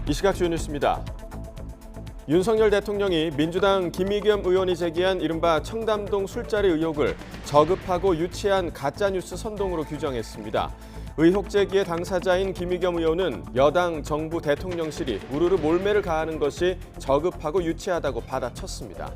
이 시각 주요 뉴스입니다. 윤석열 대통령이 민주당 김의겸 의원이 제기한 이른바 청담동 술자리 의혹을 저급하고 유치한 가짜뉴스 선동으로 규정했습니다. 의혹 제기의 당사자인 김의겸 의원은 여당, 정부, 대통령실이 우르르 몰매를 가하는 것이 저급하고 유치하다고 받아쳤습니다.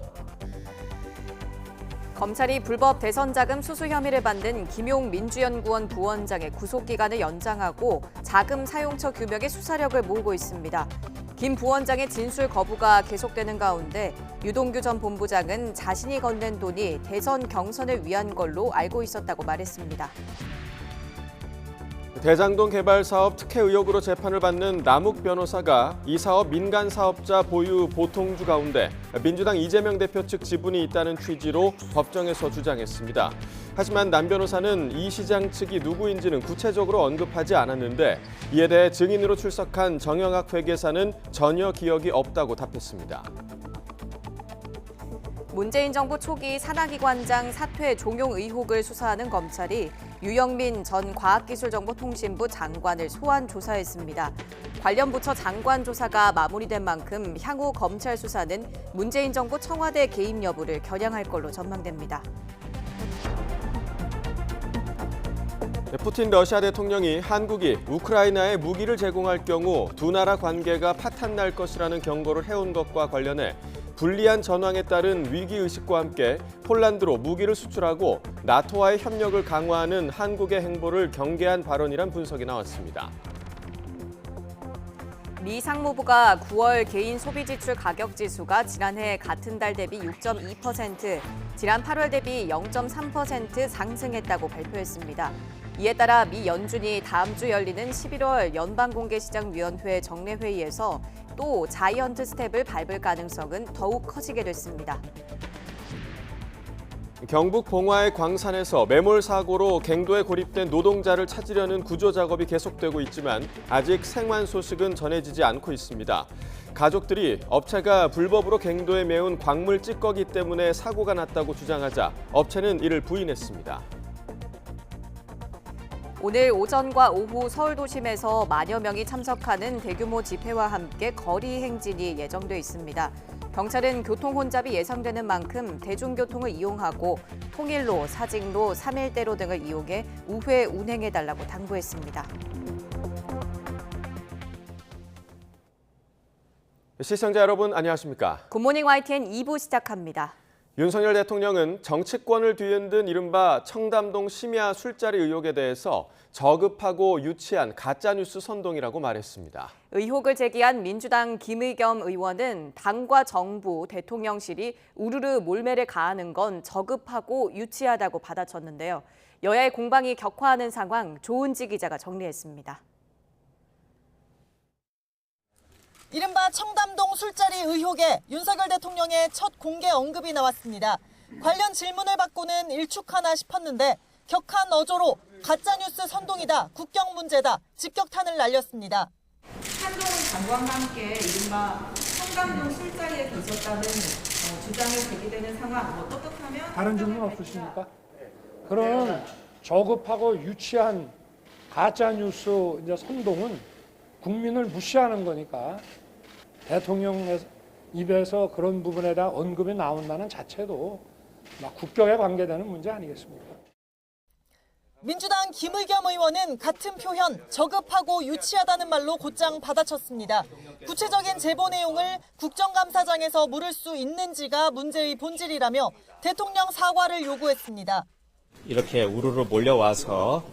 검찰이 불법 대선 자금 수수 혐의를 받는 김용 민주연구원 부원장의 구속기간을 연장하고 자금 사용처 규명에 수사력을 모으고 있습니다. 김 부원장의 진술 거부가 계속되는 가운데 유동규 전 본부장은 자신이 건넨 돈이 대선 경선을 위한 걸로 알고 있었다고 말했습니다. 대장동 개발 사업 특혜 의혹으로 재판을 받는 남욱 변호사가 이 사업 민간 사업자 보유 보통주 가운데 민주당 이재명 대표 측 지분이 있다는 취지로 법정에서 주장했습니다. 하지만 남 변호사는 이 시장 측이 누구인지는 구체적으로 언급하지 않았는데 이에 대해 증인으로 출석한 정영학 회계사는 전혀 기억이 없다고 답했습니다. 문재인 정부 초기 산하기관장 사퇴 종용 의혹을 수사하는 검찰이 유영민 전 과학기술정보통신부 장관을 소환 조사했습니다. 관련 부처 장관 조사가 마무리된 만큼 향후 검찰 수사는 문재인 정부 청와대 개입 여부를 겨냥할 걸로 전망됩니다. 푸틴 러시아 대통령이 한국이 우크라이나에 무기를 제공할 경우 두 나라 관계가 파탄날 것이라는 경고를 해온 것과 관련해 불리한 전황에 따른 위기의식과 함께 폴란드로 무기를 수출하고 나토와의 협력을 강화하는 한국의 행보를 경계한 발언이란 분석이 나왔습니다. 미 상무부가 9월 개인 소비지출 가격지수가 지난해 같은 달 대비 6.2%, 지난 8월 대비 0.3% 상승했다고 발표했습니다. 이에 따라 미 연준이 다음 주 열리는 11월 연방공개시장위원회 정례회의에서 또 자이언트 스텝을 밟을 가능성은 더욱 커지게 됐습니다. 경북 봉화의 광산에서 매몰 사고로 갱도에 고립된 노동자를 찾으려는 구조 작업이 계속되고 있지만 아직 생還소식은 전해지지 않고 있습니다. 가족들이 업체가 불법으로 갱도에 메운 광물 찌꺼기 때문에 사고가 났다고 주장하자 업체는 이를 부인했습니다. 오늘 오전과 오후 서울 도심에서 만여 명이 참석하는 대규모 집회와 함께 거리 행진이 예정돼 있습니다. 경찰은 교통 혼잡이 예상되는 만큼 대중교통을 이용하고 통일로, 사직로, 3일대로 등을 이용해 우회 운행해달라고 당부했습니다. 시청자 여러분 안녕하십니까? 굿모닝 YTN 2부 시작합니다. 윤석열 대통령은 정치권을 뒤흔든 이른바 청담동 심야 술자리 의혹에 대해서 저급하고 유치한 가짜뉴스 선동이라고 말했습니다. 의혹을 제기한 민주당 김의겸 의원은 당과 정부, 대통령실이 우르르 몰매를 가하는 건 저급하고 유치하다고 받아쳤는데요. 여야의 공방이 격화하는 상황 조은지 기자가 정리했습니다. 이른바 청담동 술자리 의혹에 윤석열 대통령의 첫 공개 언급이 나왔습니다. 관련 질문을 받고는 일축하나 싶었는데 격한 어조로 가짜뉴스 선동이다, 국경 문제다, 직격탄을 날렸습니다. 한동훈 장관과 함께 이른바 청담동 술자리에 계셨다는 주장이 제기되는 상황, 똑똑하면 다른 질문 없으십니까? 그런 저급하고 유치한 가짜뉴스 선동은 국민을 무시하는 거니까 대통령 입에서 그런 부분에 대한 언급이 나온다는 자체도 국격에 관계되는 문제 아니겠습니까? 민주당 김의겸 의원은 같은 표현 저급하고 유치하다는 말로 곧장 받아쳤습니다. 구체적인 제보 내용을 국정감사장에서 물을 수 있는지가 문제의 본질이라며 대통령 사과를 요구했습니다. 이렇게 우르르 몰려와서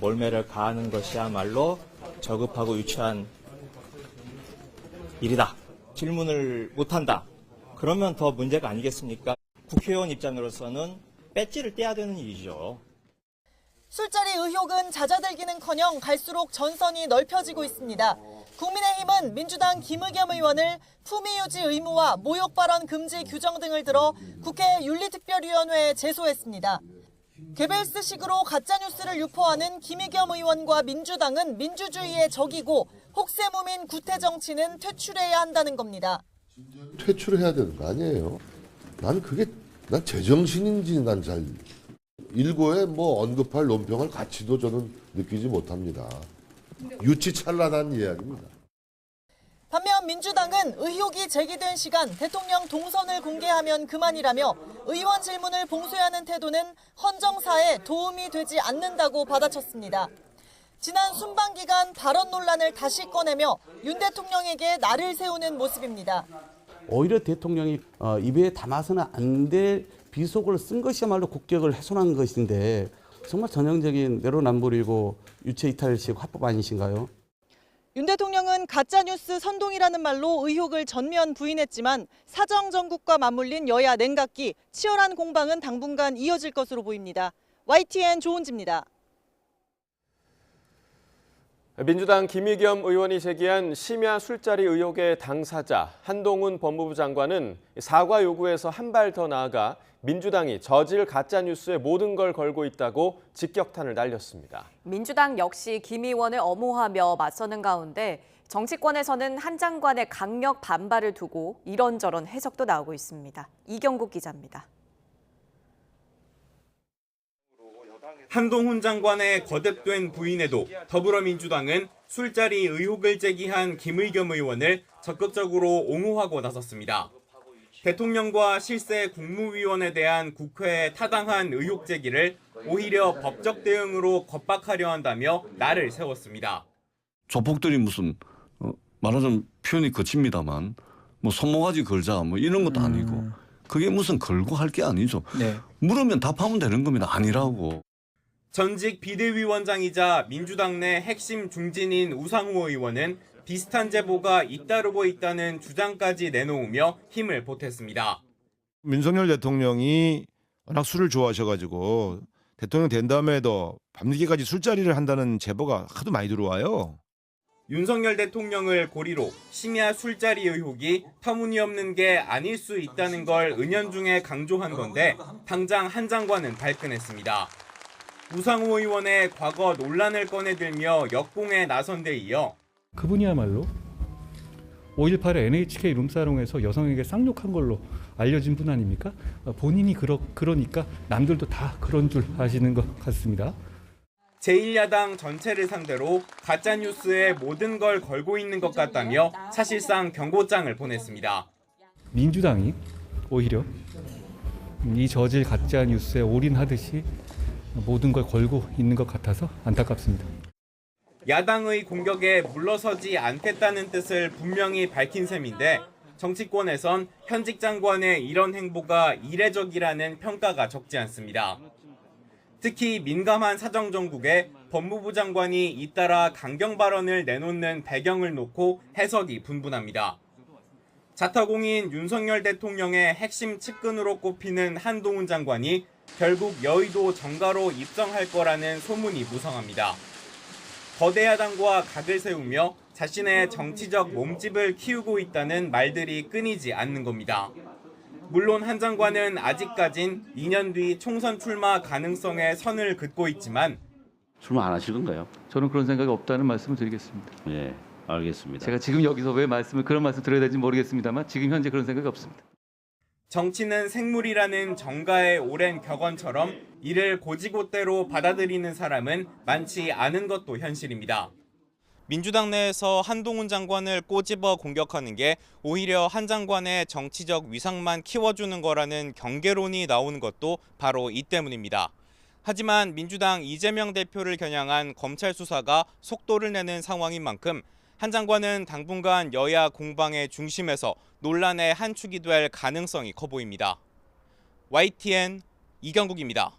몰매를 가하는 것이야말로 저급하고 유치한 일이다. 질문을 못한다. 그러면 더 문제가 아니겠습니까? 국회의원 입장으로서는 배지를 떼야 되는 일이죠. 술자리 의혹은 잦아들기는커녕 갈수록 전선이 넓혀지고 있습니다. 국민의힘은 민주당 김의겸 의원을 품위 유지 의무와 모욕 발언 금지 규정 등을 들어 국회 윤리특별위원회에 제소했습니다. 괴벨스식으로 가짜뉴스를 유포하는 김의겸 의원과 민주당은 민주주의의 적이고 혹세무민 구태 정치는 퇴출해야 한다는 겁니다. 퇴출해야 되는 거 아니에요? 난 제정신인지 난 잘 일고에 언급할 논평할 가치도 저는 느끼지 못합니다. 유치찬란한 이야기입니다. 반면 민주당은 의혹이 제기된 시간 대통령 동선을 공개하면 그만이라며 의원 질문을 봉쇄하는 태도는 헌정사에 도움이 되지 않는다고 받아쳤습니다. 지난 순방 기간 발언 논란을 다시 꺼내며 윤 대통령에게 날을 세우는 모습입니다. 오히려 대통령이 입에 담아서는 안 될 비속어를 쓴 것이야말로 국격을 훼손한 것인데 정말 전형적인 내로남불이고 유체이탈식 화법 아니신가요? 윤 대통령은 가짜뉴스 선동이라는 말로 의혹을 전면 부인했지만 사정정국과 맞물린 여야 냉각기, 치열한 공방은 당분간 이어질 것으로 보입니다. YTN 조은지입니다. 민주당 김의겸 의원이 제기한 심야 술자리 의혹의 당사자 한동훈 법무부 장관은 사과 요구에서 한 발 더 나아가 민주당이 저질 가짜뉴스에 모든 걸 걸고 있다고 직격탄을 날렸습니다. 민주당 역시 김 의원을 엄호하며 맞서는 가운데 정치권에서는 한 장관의 강력 반발을 두고 이런저런 해석도 나오고 있습니다. 이경국 기자입니다. 한동훈 장관의 거듭된 부인에도 더불어민주당은 술자리 의혹을 제기한 김의겸 의원을 적극적으로 옹호하고 나섰습니다. 대통령과 실세 국무위원에 대한 국회의 타당한 의혹 제기를 오히려 법적 대응으로 겁박하려 한다며 날을 세웠습니다. 조폭들이 무슨 말하자면 표현이 거칩니다만 뭐 손모가지 걸자 뭐 이런 것도 아니고 그게 무슨 걸고 할 게 아니죠. 네. 물으면 답하면 되는 겁니다. 아니라고. 전직 비대위원장이자 민주당 내 핵심 중진인 우상호 의원은 비슷한 제보가 잇따르고 있다는 주장까지 내놓으며 힘을 보탰습니다. 윤석열 대통령이 워낙 술을 좋아하셔가지고 대통령 된 다음에도 밤늦게까지 술자리를 한다는 제보가 하도 많이 들어와요. 윤석열 대통령을 고리로 심야 술자리 의혹이 터무니없는 게 아닐 수 있다는 걸 은연중에 강조한 건데 당장 한 장관은 발끈했습니다. 우상호 의원의 과거 논란을 꺼내들며 역공에 나선 데 이어 그분이야말로 5.18의 NHK 룸사롱에서 여성에게 쌍욕한 걸로 알려진 분 아닙니까? 본인이 그러니까 남들도 다 그런 줄 아시는 것 같습니다. 제1야당 전체를 상대로 가짜뉴스에 모든 걸 걸고 있는 것 같다며 사실상 경고장을 보냈습니다. 민주당이 오히려 이 저질 가짜뉴스에 올인하듯이 모든 걸 걸고 있는 것 같아서 안타깝습니다. 야당의 공격에 물러서지 않겠다는 뜻을 분명히 밝힌 셈인데 정치권에선 현직 장관의 이런 행보가 이례적이라는 평가가 적지 않습니다. 특히 민감한 사정정국에 법무부 장관이 잇따라 강경 발언을 내놓는 배경을 놓고 해석이 분분합니다. 자타공인 윤석열 대통령의 핵심 측근으로 꼽히는 한동훈 장관이 결국 여의도 정가로 입성할 거라는 소문이 무성합니다. 거대 야당과 각을 세우며 자신의 정치적 몸집을 키우고 있다는 말들이 끊이지 않는 겁니다. 물론 한 장관은 아직까진 2년 뒤 총선 출마 가능성에 선을 긋고 있지만 출마 안 하실 건가요? 저는 그런 생각이 없다는 말씀을 드리겠습니다. 예, 알겠습니다. 제가 지금 여기서 왜 그런 말씀 드려야 될지 모르겠습니다만 지금 현재 그런 생각이 없습니다. 정치는 생물이라는 정가의 오랜 격언처럼 이를 고지고대로 받아들이는 사람은 많지 않은 것도 현실입니다. 민주당 내에서 한동훈 장관을 꼬집어 공격하는 게 오히려 한 장관의 정치적 위상만 키워주는 거라는 경계론이 나오는 것도 바로 이 때문입니다. 하지만 민주당 이재명 대표를 겨냥한 검찰 수사가 속도를 내는 상황인 만큼 한 장관은 당분간 여야 공방의 중심에서 논란의 한 축이 될 가능성이 커 보입니다. YTN 이경국입니다.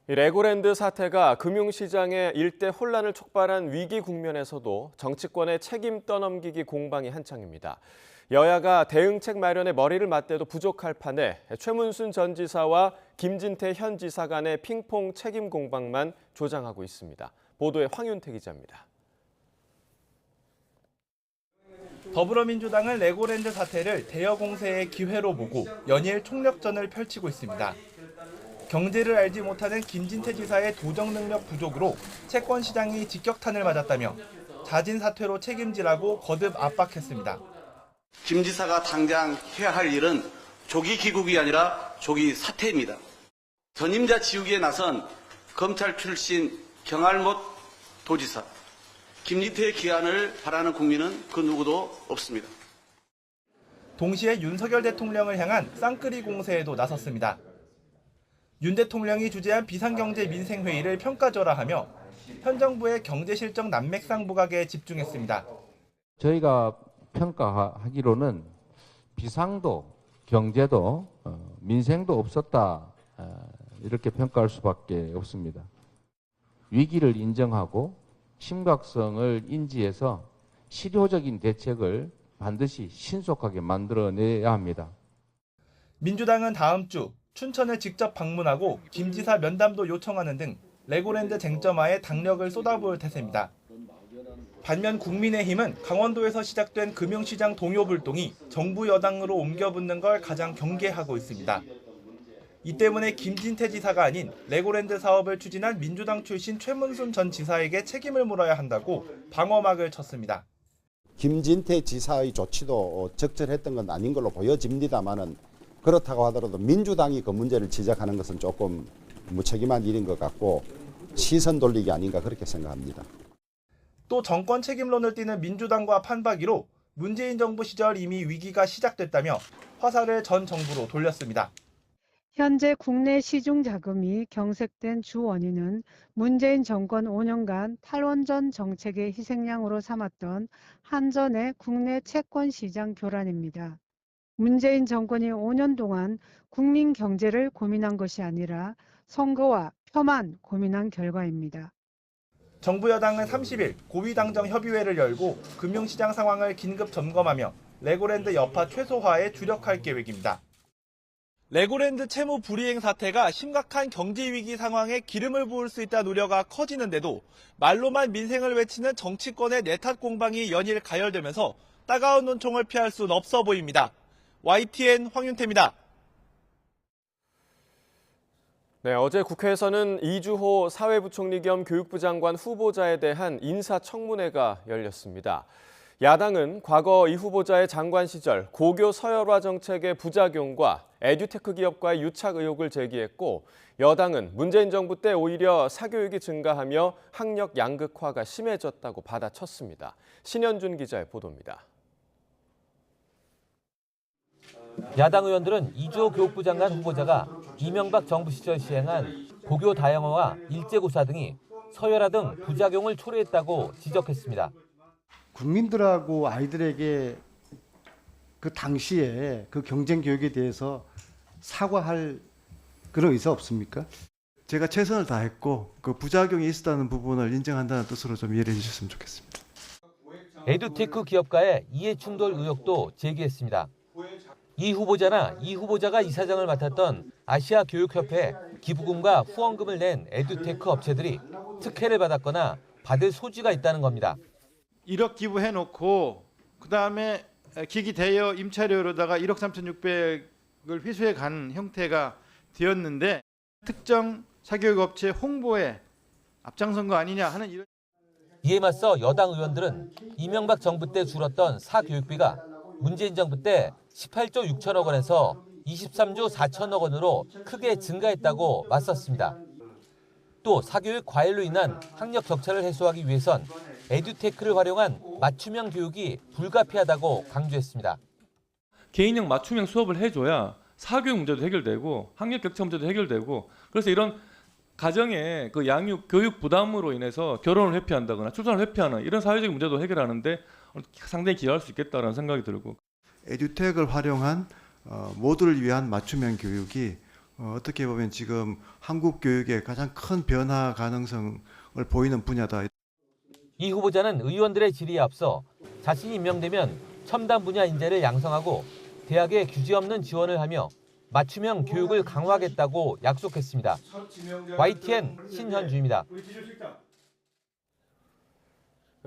레고랜드 사태가 금융시장의 일대 혼란을 촉발한 위기 국면에서도 정치권의 책임 떠넘기기 공방이 한창입니다. 여야가 대응책 마련에 머리를 맞대도 부족할 판에 최문순 전 지사와 김진태 현 지사 간의 핑퐁 책임 공방만 조장하고 있습니다. 보도에 황윤태 기자입니다. 더불어민주당은 레고랜드 사태를 대여 공세의 기회로 보고 연일 총력전을 펼치고 있습니다. 경제를 알지 못하는 김진태 지사의 도정 능력 부족으로 채권 시장이 직격탄을 맞았다며 자진 사퇴로 책임지라고 거듭 압박했습니다. 김 지사가 당장 해야 할 일은 조기 귀국이 아니라 조기 사퇴입니다. 전임자 지우기에 나선 검찰 출신 경알못 도지사, 김진태의 기한을 바라는 국민은 그 누구도 없습니다. 동시에 윤석열 대통령을 향한 쌍끌이 공세에도 나섰습니다. 윤 대통령이 주재한 비상경제 민생회의를 평가절하하며 현 정부의 경제실정 난맥상 부각에 집중했습니다. 저희가 평가하기로는 비상도, 경제도, 민생도 없었다, 이렇게 평가할 수밖에 없습니다. 위기를 인정하고 심각성을 인지해서 실효적인 대책을 반드시 신속하게 만들어내야 합니다. 민주당은 다음 주 춘천을 직접 방문하고 김 지사 면담도 요청하는 등 레고랜드 쟁점화에 당력을 쏟아부을 태세입니다. 반면 국민의힘은 강원도에서 시작된 금융시장 동요불동이 정부 여당으로 옮겨붙는 걸 가장 경계하고 있습니다. 이 때문에 김진태 지사가 아닌 레고랜드 사업을 추진한 민주당 출신 최문순 전 지사에게 책임을 물어야 한다고 방어막을 쳤습니다. 김진태 지사의 조치도 적절했던 건 아닌 걸로 보여집니다만은 그렇다고 하더라도 민주당이 그 문제를 지적하는 것은 조금 무책임한 일인 것 같고 시선 돌리기 아닌가 그렇게 생각합니다. 또 정권 책임론을 띠는 민주당과 판박이로 문재인 정부 시절 이미 위기가 시작됐다며 화살을 전 정부로 돌렸습니다. 현재 국내 시중 자금이 경색된 주 원인은 문재인 정권 5년간 탈원전 정책의 희생양으로 삼았던 한전의 국내 채권 시장 교란입니다. 문재인 정권이 5년 동안 국민 경제를 고민한 것이 아니라 선거와 표만 고민한 결과입니다. 정부 여당은 30일 고위당정 협의회를 열고 금융시장 상황을 긴급 점검하며 레고랜드 여파 최소화에 주력할 계획입니다. 레고랜드 채무 불이행 사태가 심각한 경제 위기 상황에 기름을 부을 수 있다는 우려가 커지는데도 말로만 민생을 외치는 정치권의 내탓 공방이 연일 가열되면서 따가운 논총을 피할 수는 없어 보입니다. YTN 황윤태입니다. 네, 어제 국회에서는 이주호 사회부총리 겸 교육부 장관 후보자에 대한 인사청문회가 열렸습니다. 야당은 과거 이 후보자의 장관 시절 고교 서열화 정책의 부작용과 에듀테크 기업과의 유착 의혹을 제기했고, 여당은 문재인 정부 때 오히려 사교육이 증가하며 학력 양극화가 심해졌다고 받아쳤습니다. 신현준 기자의 보도입니다. 야당 의원들은 이주호 교육부 장관 후보자가 이명박 정부 시절 시행한 고교 다양화와 일제고사 등이 서열화 등 부작용을 초래했다고 지적했습니다. 국민들하고 아이들에게 그 당시에 그 경쟁 교육에 대해서 사과할 그런 의사 없습니까? 제가 최선을 다했고 그 부작용이 있었다는 부분을 인정한다는 뜻으로 좀 이해해 주셨으면 좋겠습니다. 에듀테크 기업과의 이해충돌 의혹도 제기했습니다. 이 후보자나 이 후보자가 이사장을 맡았던 아시아교육협회 기부금과 후원금을 낸 에듀테크 업체들이 특혜를 받았거나 받을 소지가 있다는 겁니다. 1억 기부해놓고 그다음에 기기 대여 임차료로다가 1억 3,600을 회수해 간 형태가 되었는데 특정 사교육업체 홍보에 앞장선 거 아니냐 하는 이런. 이에 맞서 여당 의원들은 이명박 정부 때 줄었던 사교육비가 문재인 정부 때 18조 6천억 원에서 23조 4천억 원으로 크게 증가했다고 맞섰습니다. 또 사교육 과열로 인한 학력 격차를 해소하기 위해선 에듀테크를 활용한 맞춤형 교육이 불가피하다고 강조했습니다. 개인형 맞춤형 수업을 해줘야 사교육 문제도 해결되고 학력 격차 문제도 해결되고, 그래서 이런 가정의 그 양육 교육 부담으로 인해서 결혼을 회피한다거나 출산을 회피하는 이런 사회적인 문제도 해결하는데 상당히 기여할 수 있겠다라는 생각이 들고, 에듀텍을 활용한 모두를 위한 맞춤형 교육이 어떻게 보면 지금 한국 교육의 가장 큰 변화 가능성을 보이는 분야다. 이 후보자는 의원들의 질의에 앞서 자신이 임명되면 첨단 분야 인재를 양성하고 대학에 규제 없는 지원을 하며 맞춤형 교육을 강화하겠다고 약속했습니다. YTN 신현주입니다.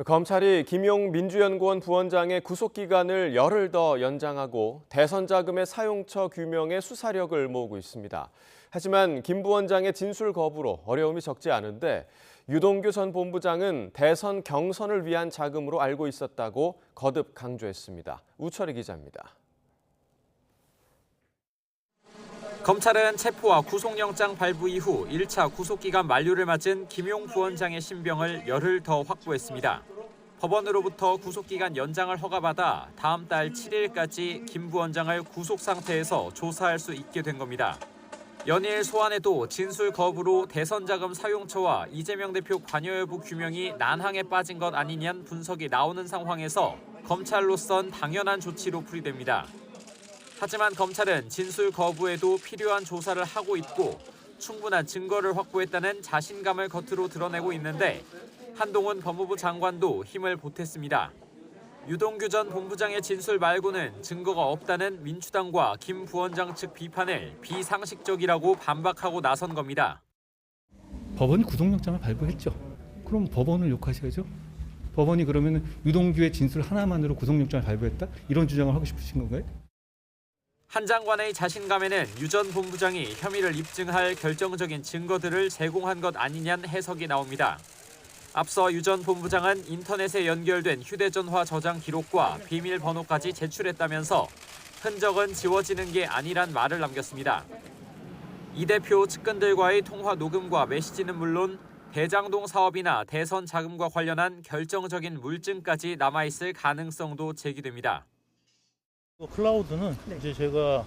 검찰이 김용 민주연구원 부원장의 구속기간을 열흘 더 연장하고 대선 자금의 사용처 규명에 수사력을 모으고 있습니다. 하지만 김 부원장의 진술 거부로 어려움이 적지 않은데 유동규 전 본부장은 대선 경선을 위한 자금으로 알고 있었다고 거듭 강조했습니다. 우철희 기자입니다. 검찰은 체포와 구속영장 발부 이후 1차 구속기간 만료를 맞은 김용 부원장의 신병을 열흘 더 확보했습니다. 법원으로부터 구속기간 연장을 허가받아 다음 달 7일까지 김 부원장을 구속 상태에서 조사할 수 있게 된 겁니다. 연일 소환에도 진술 거부로 대선 자금 사용처와 이재명 대표 관여 여부 규명이 난항에 빠진 것 아니냐는 분석이 나오는 상황에서 검찰로선 당연한 조치로 풀이됩니다. 하지만 검찰은 진술 거부에도 필요한 조사를 하고 있고 충분한 증거를 확보했다는 자신감을 겉으로 드러내고 있는데 한동훈 법무부 장관도 힘을 보탰습니다. 유동규 전 본부장의 진술 말고는 증거가 없다는 민주당과 김 부원장 측 비판을 비상식적이라고 반박하고 나선 겁니다. 법원이 구속영장을 발부했죠. 그럼 법원을 욕하셔야죠. 법원이 그러면 유동규의 진술 하나만으로 구속영장을 발부했다? 이런 주장을 하고 싶으신 건가요? 한 장관의 자신감에는 유 전 본부장이 혐의를 입증할 결정적인 증거들을 제공한 것 아니냐는 해석이 나옵니다. 앞서 유 전 본부장은 인터넷에 연결된 휴대전화 저장 기록과 비밀번호까지 제출했다면서 흔적은 지워지는 게 아니란 말을 남겼습니다. 이 대표 측근들과의 통화 녹음과 메시지는 물론 대장동 사업이나 대선 자금과 관련한 결정적인 물증까지 남아있을 가능성도 제기됩니다. 클라우드는 이제 제가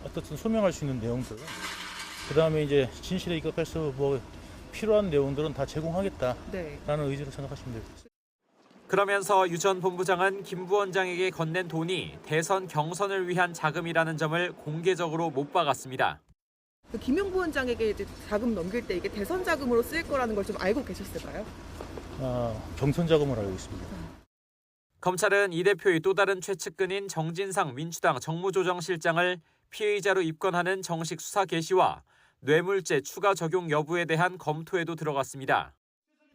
어떻든 소명할 수 있는 내용들, 그다음에 이제 진실에 입각해서 뭐 필요한 내용들은 다 제공하겠다라는 의지로 생각하시면 되겠습니다. 그러면서 유 전 본부장은 김 부원장에게 건넨 돈이 대선 경선을 위한 자금이라는 점을 공개적으로 못 박았습니다. 김용 부원장에게 이제 자금 넘길 때 이게 대선 자금으로 쓰일 거라는 걸 좀 알고 계셨을까요? 경선 자금을 알고 있습니다. 검찰은 이 대표의 또 다른 최측근인 정진상 민주당 정무조정실장을 피의자로 입건하는 정식 수사 개시와 뇌물죄 추가 적용 여부에 대한 검토에도 들어갔습니다.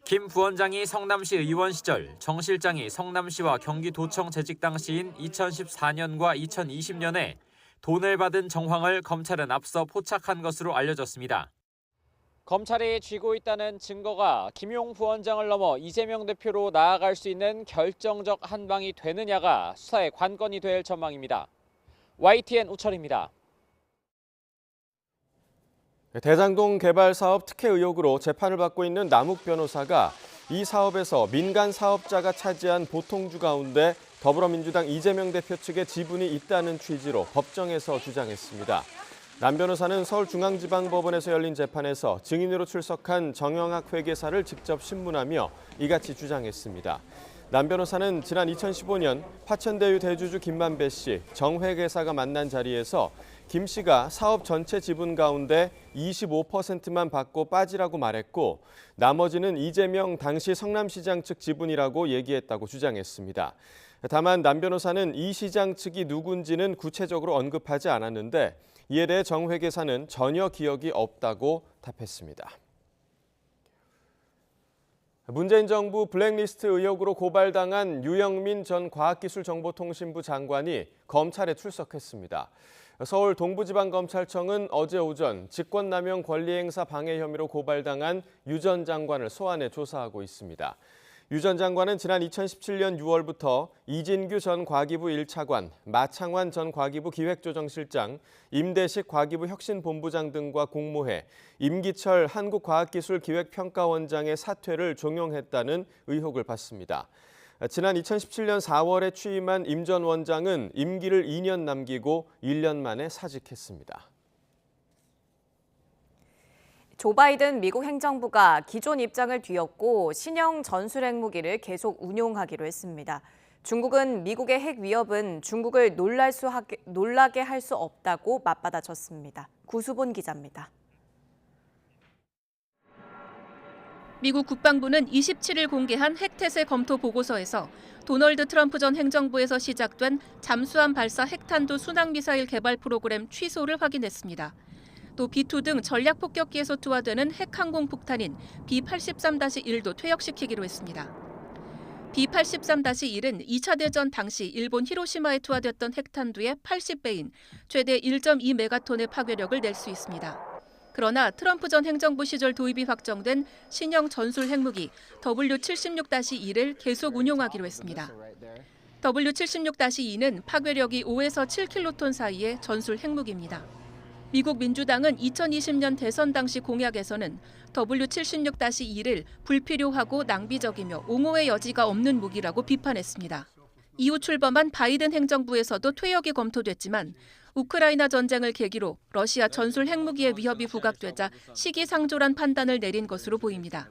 김 부원장이 성남시 의원 시절, 정 실장이 성남시와 경기도청 재직 당시인 2014년과 2020년에 돈을 받은 정황을 검찰은 앞서 포착한 것으로 알려졌습니다. 검찰이 쥐고 있다는 증거가 김용 부원장을 넘어 이재명 대표로 나아갈 수 있는 결정적 한 방이 되느냐가 수사의 관건이 될 전망입니다. YTN 우철입니다. 대장동 개발 사업 특혜 의혹으로 재판을 받고 있는 남욱 변호사가 이 사업에서 민간 사업자가 차지한 보통주 가운데 더불어민주당 이재명 대표 측의 지분이 있다는 취지로 법정에서 주장했습니다. 남 변호사는 서울중앙지방법원에서 열린 재판에서 증인으로 출석한 정영학 회계사를 직접 신문하며 이같이 주장했습니다. 남 변호사는 지난 2015년 화천대유 대주주 김만배 씨, 정 회계사가 만난 자리에서 김 씨가 사업 전체 지분 가운데 25%만 받고 빠지라고 말했고 나머지는 이재명 당시 성남시장 측 지분이라고 얘기했다고 주장했습니다. 다만 남 변호사는 이 시장 측이 누군지는 구체적으로 언급하지 않았는데 이에 대해 정 회계사는 전혀 기억이 없다고 답했습니다. 문재인 정부 블랙리스트 의혹으로 고발당한 유영민 전 과학기술정보통신부 장관이 검찰에 출석했습니다. 서울 동부지방검찰청은 어제 오전 직권남용 권리행사 방해 혐의로 고발당한 유 전 장관을 소환해 조사하고 있습니다. 유 전 장관은 지난 2017년 6월부터 이진규 전 과기부 1차관, 마창환 전 과기부 기획조정실장, 임대식 과기부 혁신본부장 등과 공모해 임기철 한국과학기술기획평가원장의 사퇴를 종용했다는 의혹을 받습니다. 지난 2017년 4월에 취임한 임 전 원장은 임기를 2년 남기고 1년 만에 사직했습니다. 조 바이든 미국 행정부가 기존 입장을 뒤엎고 신형 전술핵무기를 계속 운용하기로 했습니다. 중국은 미국의 핵 위협은 중국을 놀라게 할 수 없다고 맞받아쳤습니다. 구수본 기자입니다. 미국 국방부는 27일 공개한 핵태세 검토 보고서에서 도널드 트럼프 전 행정부에서 시작된 잠수함 발사 핵탄두 순항미사일 개발 프로그램 취소를 확인했습니다. 또 B2 등 전략폭격기에서 투하되는 핵항공폭탄인 B-83-1도 퇴역시키기로 했습니다. B-83-1은 2차 대전 당시 일본 히로시마에 투하됐던 핵탄두의 80배인 최대 1.2메가톤의 파괴력을 낼 수 있습니다. 그러나 트럼프 전 행정부 시절 도입이 확정된 신형 전술 핵무기 W-76-2를 계속 운용하기로 했습니다. W-76-2는 파괴력이 5에서 7킬로톤 사이의 전술 핵무기입니다. 미국 민주당은 2020년 대선 당시 공약에서는 W76-1을 불필요하고 낭비적이며 옹호의 여지가 없는 무기라고 비판했습니다. 이후 출범한 바이든 행정부에서도 퇴역이 검토됐지만 우크라이나 전쟁을 계기로 러시아 전술 핵무기의 위협이 부각되자 시기상조란 판단을 내린 것으로 보입니다.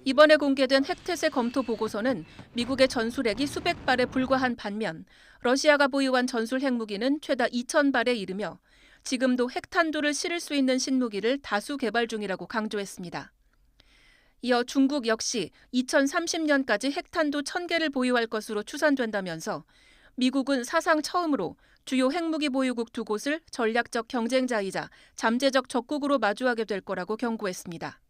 이번에 공개된 핵태세 검토 보고서는 미국의 전술핵이 수백 발에 불과한 반면 러시아가 보유한 전술 핵무기는 최다 2,000발에 이르며 지금도 핵탄두를 실을 수 있는 신무기를 다수 개발 중이라고 강조했습니다. 이어 중국 역시 2030년까지 핵탄두 1,000개를 보유할 것으로 추산된다면서 미국은 사상 처음으로 주요 핵무기 보유국 두 곳을 전략적 경쟁자이자 잠재적 적국으로 마주하게 될 거라고 경고했습니다.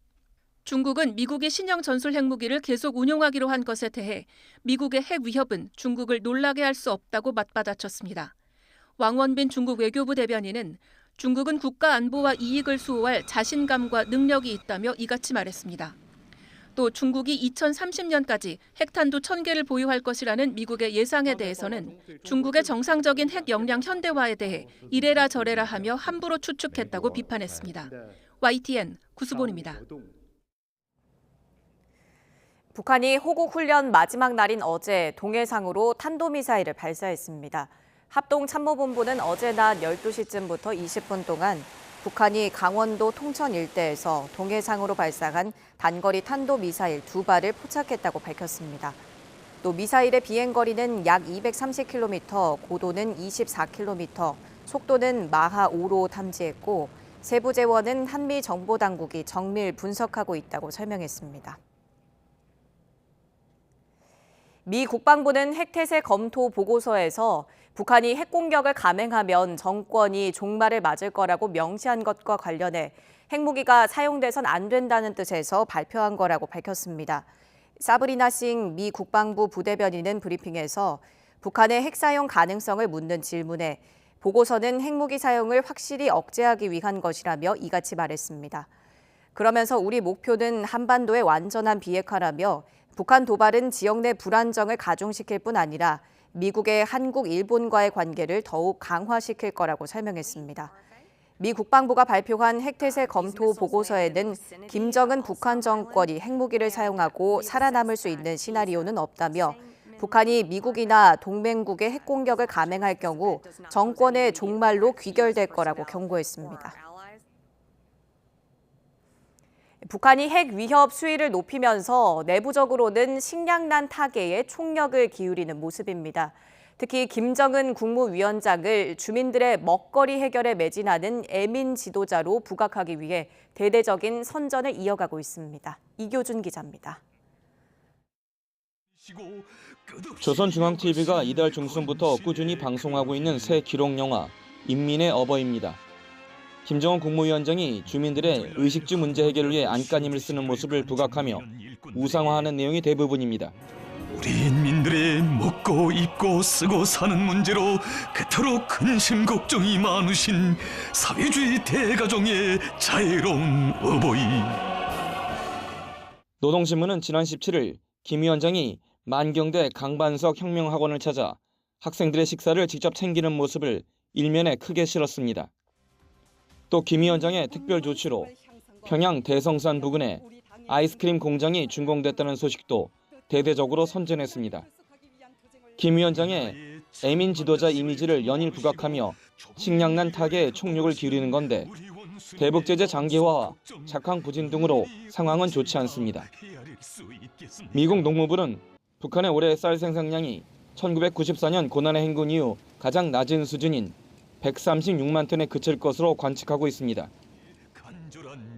중국은 미국이 신형 전술 핵무기를 계속 운용하기로 한 것에 대해 미국의 핵 위협은 중국을 놀라게 할 수 없다고 맞받아쳤습니다. 왕원빈 중국 외교부 대변인은 중국은 국가 안보와 이익을 수호할 자신감과 능력이 있다며 이같이 말했습니다. 또 중국이 2030년까지 핵탄두 1,000개를 보유할 것이라는 미국의 예상에 대해서는 중국의 정상적인 핵 역량 현대화에 대해 이래라 저래라 하며 함부로 추측했다고 비판했습니다. YTN 구수본입니다. 북한이 호국 훈련 마지막 날인 어제 동해상으로 탄도미사일을 발사했습니다. 합동참모본부는 어제 낮 12시쯤부터 20분 동안 북한이 강원도 통천 일대에서 동해상으로 발사한 단거리 탄도미사일 2발을 포착했다고 밝혔습니다. 또 미사일의 비행거리는 약 230km, 고도는 24km, 속도는 마하 5로 탐지했고 세부 재원은 한미 정보당국이 정밀 분석하고 있다고 설명했습니다. 미 국방부는 핵태세 검토 보고서에서 북한이 핵공격을 감행하면 정권이 종말을 맞을 거라고 명시한 것과 관련해 핵무기가 사용돼선 안 된다는 뜻에서 발표한 거라고 밝혔습니다. 사브리나 싱 미 국방부 부대변인은 브리핑에서 북한의 핵 사용 가능성을 묻는 질문에 보고서는 핵무기 사용을 확실히 억제하기 위한 것이라며 이같이 말했습니다. 그러면서 우리 목표는 한반도의 완전한 비핵화라며 북한 도발은 지역 내 불안정을 가중시킬 뿐 아니라 미국의 한국, 일본과의 관계를 더욱 강화시킬 거라고 설명했습니다. 미 국방부가 발표한 핵태세 검토 보고서에는 김정은 북한 정권이 핵무기를 사용하고 살아남을 수 있는 시나리오는 없다며 북한이 미국이나 동맹국의 핵공격을 감행할 경우 정권의 종말로 귀결될 거라고 경고했습니다. 북한이 핵 위협 수위를 높이면서 내부적으로는 식량난 타개에 총력을 기울이는 모습입니다. 특히 김정은 국무위원장을 주민들의 먹거리 해결에 매진하는 애민 지도자로 부각하기 위해 대대적인 선전을 이어가고 있습니다. 이교준 기자입니다. 조선중앙TV가 이달 중순부터 꾸준히 방송하고 있는 새 기록 영화 인민의 어버이입니다. 김정은 국무위원장이 주민들의 의식주 문제 해결을 위해 안간힘을 쓰는 모습을 부각하며 우상화하는 내용이 대부분입니다. 우리 인민들의 먹고 입고 쓰고 사는 문제로 그토록 근심 걱정이 많으신 사회주의 대가정의 자애로운 어버이. 노동신문은 지난 17일 김 위원장이 만경대 강반석 혁명학원을 찾아 학생들의 식사를 직접 챙기는 모습을 일면에 크게 실었습니다. 또 김 위원장의 특별 조치로 평양 대성산 부근에 아이스크림 공장이 준공됐다는 소식도 대대적으로 선전했습니다. 김 위원장의 애민 지도자 이미지를 연일 부각하며 식량난 타개에 총력을 기울이는 건데 대북 제재 장기화와 작황 부진 등으로 상황은 좋지 않습니다. 미국 농무부는 북한의 올해 쌀 생산량이 1994년 고난의 행군 이후 가장 낮은 수준인 136만 톤에 그칠 것으로 관측하고 있습니다.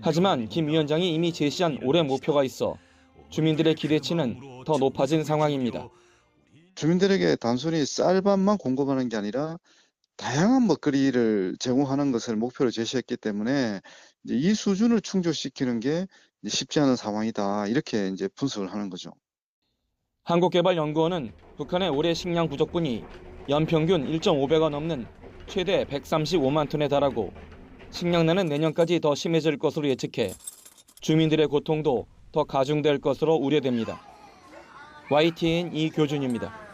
하지만 김 위원장이 이미 제시한 올해 목표가 있어 주민들의 기대치는 더 높아진 상황입니다. 주민들에게 단순히 쌀밥만 공급하는 게 아니라 다양한 먹거리를 제공하는 것을 목표로 제시했기 때문에 이제 이 수준을 충족시키는 게 쉽지 않은 상황이다. 이렇게 이제 분석을 하는 거죠. 한국개발연구원은 북한의 올해 식량 부족분이 연평균 1.5배가 넘는 최대 135만 톤에 달하고 식량난은 내년까지 더 심해질 것으로 예측해 주민들의 고통도 더 가중될 것으로 우려됩니다. YTN 이교준입니다.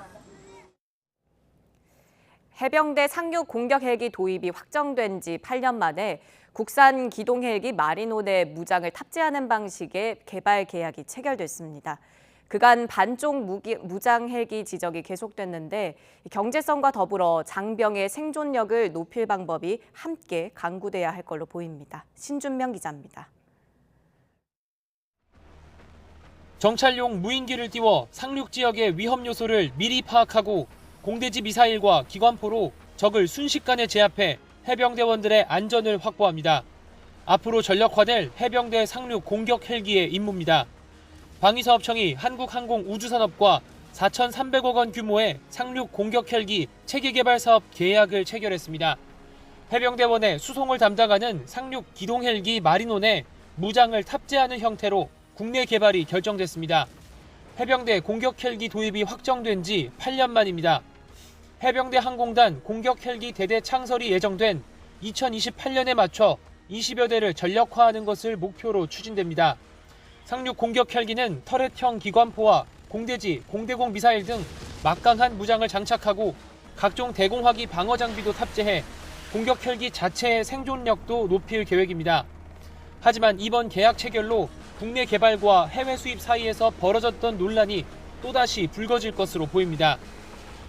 해병대 상륙 공격 헬기 도입이 확정된 지 8년 만에 국산 기동 헬기 마리노네 무장을 탑재하는 방식의 개발 계약이 체결됐습니다. 그간 반쪽 무장 헬기 지적이 계속됐는데 경제성과 더불어 장병의 생존력을 높일 방법이 함께 강구돼야 할 걸로 보입니다. 신준명 기자입니다. 정찰용 무인기를 띄워 상륙 지역의 위험 요소를 미리 파악하고 공대지 미사일과 기관포로 적을 순식간에 제압해 해병대원들의 안전을 확보합니다. 앞으로 전력화될 해병대 상륙 공격 헬기의 임무입니다. 방위사업청이 한국항공우주산업과 4,300억 원 규모의 상륙 공격 헬기 체계 개발 사업 계약을 체결했습니다. 해병대원의 수송을 담당하는 상륙 기동 헬기 마리논에 무장을 탑재하는 형태로 국내 개발이 결정됐습니다. 해병대 공격 헬기 도입이 확정된 지 8년 만입니다. 해병대 항공단 공격 헬기 대대 창설이 예정된 2028년에 맞춰 20여 대를 전력화하는 것을 목표로 추진됩니다. 상륙 공격 헬기는 터렛형 기관포와 공대지, 공대공 미사일 등 막강한 무장을 장착하고 각종 대공화기 방어 장비도 탑재해 공격 헬기 자체의 생존력도 높일 계획입니다. 하지만 이번 계약 체결로 국내 개발과 해외 수입 사이에서 벌어졌던 논란이 또다시 불거질 것으로 보입니다.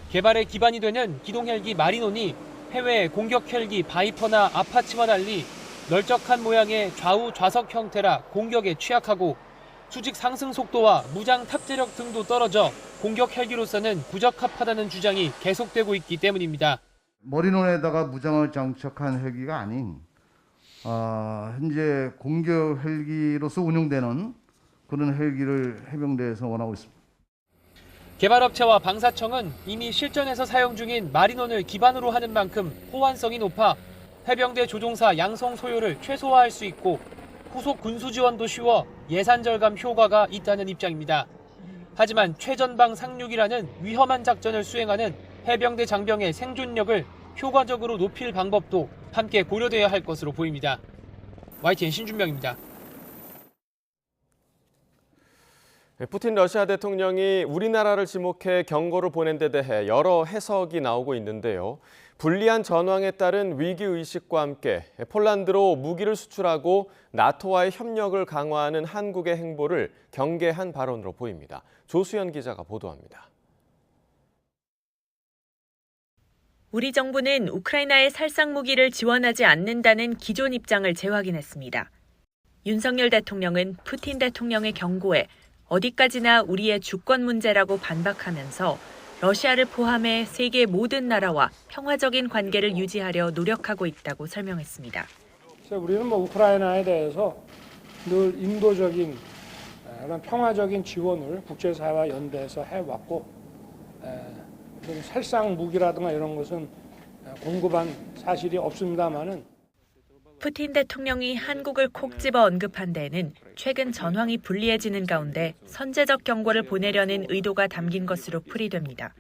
개발의 기반이 되는 기동 헬기 마리논이 해외 공격 헬기 바이퍼나 아파치와 달리 널쩍한 모양의 좌우 좌석 형태라 공격에 취약하고 수직 상승 속도와 무장 탑재력 등도 떨어져 공격 헬기로서는 부적합하다는 주장이 계속되고 있기 때문입니다. 머리논에다가 무장을 장착한 헬기가 아닌 현재 공격 헬기로서 운용되는 그런 헬기를 해병대에서 원하고 있습니다. 개발업체와 방사청은 이미 실전에서 사용 중인 마리논을 기반으로 하는 만큼 호환성이 높아 해병대 조종사 양성 소요를 최소화할 수 있고 후속 군수 지원도 쉬워 예산 절감 효과가 있다는 입장입니다. 하지만 최전방 상륙이라는 위험한 작전을 수행하는 해병대 장병의 생존력을 효과적으로 높일 방법도 함께 고려돼야 할 것으로 보입니다. YTN 신준명입니다. 푸틴 러시아 대통령이 우리나라를 지목해 경고를 보낸 데 대해 여러 해석이 나오고 있는데요. 불리한 전황에 따른 위기의식과 함께 폴란드로 무기를 수출하고 나토와의 협력을 강화하는 한국의 행보를 경계한 발언으로 보입니다. 조수연 기자가 보도합니다. 우리 정부는 우크라이나에 살상 무기를 지원하지 않는다는 기존 입장을 재확인했습니다. 윤석열 대통령은 푸틴 대통령의 경고에 어디까지나 우리의 주권 문제라고 반박하면서 러시아를 포함해 세계 모든 나라와 평화적인 관계를 유지하려 노력하고 있다고 설명했습니다. 우리는 우크라이나에 대해서 늘 인도적인 그런 평화적인 지원을 국제사회와 연대해서 해왔고 살상 무기라든가 이런 것은 공급한 사실이 없습니다만은 푸틴 대통령이 한국을 콕 집어 언급한 데에는 최근 전황이 불리해지는 가운데 선제적 경고를 보내려는 의도가 담긴 것으로 풀이됩니다.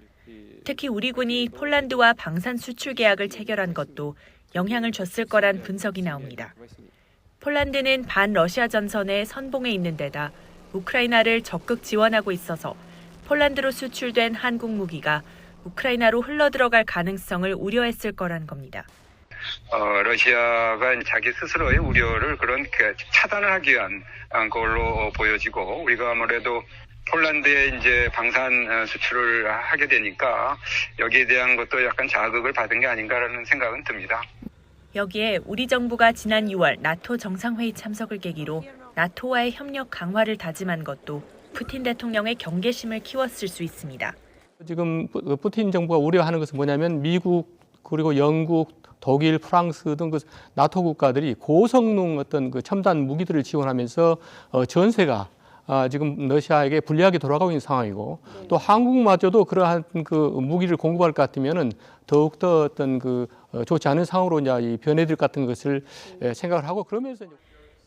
특히 우리 군이 폴란드와 방산 수출 계약을 체결한 것도 영향을 줬을 거란 분석이 나옵니다. 폴란드는 반러시아 전선의 선봉에 있는 데다 우크라이나를 적극 지원하고 있어서 폴란드로 수출된 한국 무기가 우크라이나로 흘러들어갈 가능성을 우려했을 거란 겁니다. 러시아가 자기 스스로의 우려를 그런 차단을 하기 위한 걸로 보여지고 우리가 아무래도 폴란드에 이제 방산 수출을 하게 되니까 여기에 대한 것도 약간 자극을 받은 게 아닌가라는 생각은 듭니다. 여기에 우리 정부가 지난 6월 나토 정상회의 참석을 계기로 나토와의 협력 강화를 다짐한 것도 푸틴 대통령의 경계심을 키웠을 수 있습니다. 지금 푸틴 정부가 우려하는 것은 뭐냐면 미국 그리고 영국, 독일, 프랑스 등 그 나토 국가들이 고성능 어떤 그 첨단 무기들을 지원하면서 전세가 지금 러시아에게 불리하게 돌아가고 있는 상황이고 또 한국마저도 그러한 그 무기를 공급할 것 같으면은 더욱더 어떤 그 좋지 않은 상황으로 이제 이 변해들 같은 것을 생각을 하고 그러면서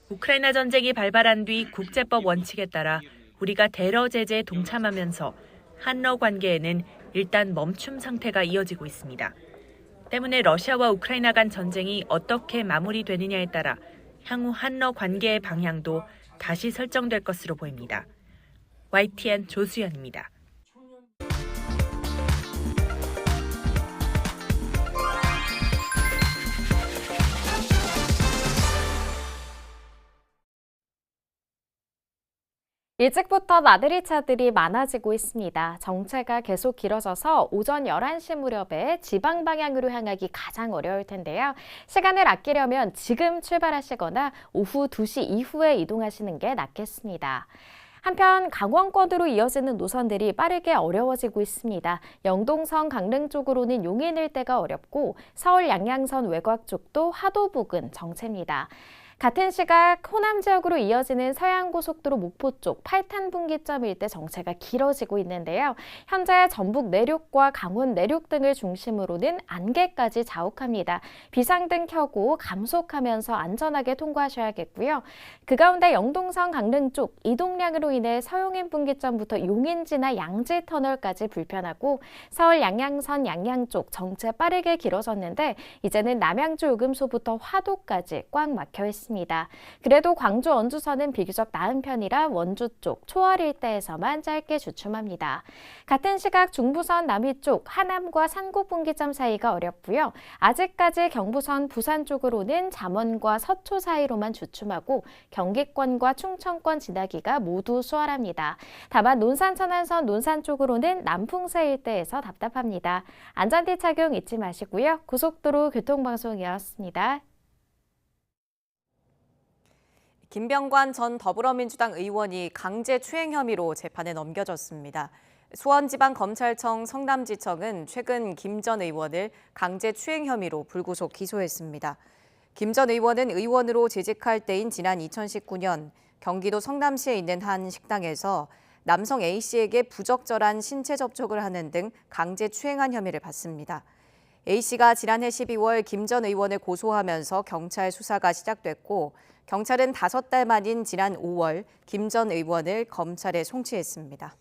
우크라이나 전쟁이 발발한 뒤 국제법 원칙에 따라 우리가 대러 제재에 동참하면서 한러 관계에는 일단 멈춤 상태가 이어지고 있습니다. 때문에 러시아와 우크라이나 간 전쟁이 어떻게 마무리되느냐에 따라 향후 한러 관계의 방향도 다시 설정될 것으로 보입니다. YTN 조수연입니다. 일찍부터 나들이 차들이 많아지고 있습니다. 정체가 계속 길어져서 오전 11시 무렵에 지방 방향으로 향하기 가장 어려울 텐데요. 시간을 아끼려면 지금 출발하시거나 오후 2시 이후에 이동하시는 게 낫겠습니다. 한편 강원권으로 이어지는 노선들이 빠르게 어려워지고 있습니다. 영동선 강릉 쪽으로는 용인 일대가 어렵고 서울 양양선 외곽 쪽도 화도 부근 정체입니다. 같은 시각 호남 지역으로 이어지는 서해안고속도로 목포 쪽 8탄 분기점 일대 정체가 길어지고 있는데요. 현재 전북 내륙과 강원 내륙 등을 중심으로는 안개까지 자욱합니다. 비상등 켜고 감속하면서 안전하게 통과하셔야겠고요. 그 가운데 영동선 강릉 쪽 이동량으로 인해 서용인 분기점부터 용인 지나 양지 터널까지 불편하고 서울 양양선 양양 쪽 정체 빠르게 길어졌는데 이제는 남양주 요금소부터 화도까지 꽉 막혀 있습니다. 그래도 광주 원주선은 비교적 나은 편이라 원주 쪽 초월 일대에서만 짧게 주춤합니다. 같은 시각 중부선 남이 쪽 하남과 산곡 분기점 사이가 어렵고요. 아직까지 경부선 부산 쪽으로는 잠원과 서초 사이로만 주춤하고 경기권과 충청권 지나기가 모두 수월합니다. 다만 논산 천안선 논산 쪽으로는 남풍사 일대에서 답답합니다. 안전띠 착용 잊지 마시고요. 고속도로 교통방송이었습니다. 김병관 전 더불어민주당 의원이 강제추행 혐의로 재판에 넘겨졌습니다. 수원지방검찰청 성남지청은 최근 김 전 의원을 강제추행 혐의로 불구속 기소했습니다. 김 전 의원은 의원으로 재직할 때인 지난 2019년 경기도 성남시에 있는 한 식당에서 남성 A씨에게 부적절한 신체 접촉을 하는 등 강제추행한 혐의를 받습니다. A씨가 지난해 12월 김 전 의원을 고소하면서 경찰 수사가 시작됐고 경찰은 5달 만인 지난 5월 김 전 의원을 검찰에 송치했습니다.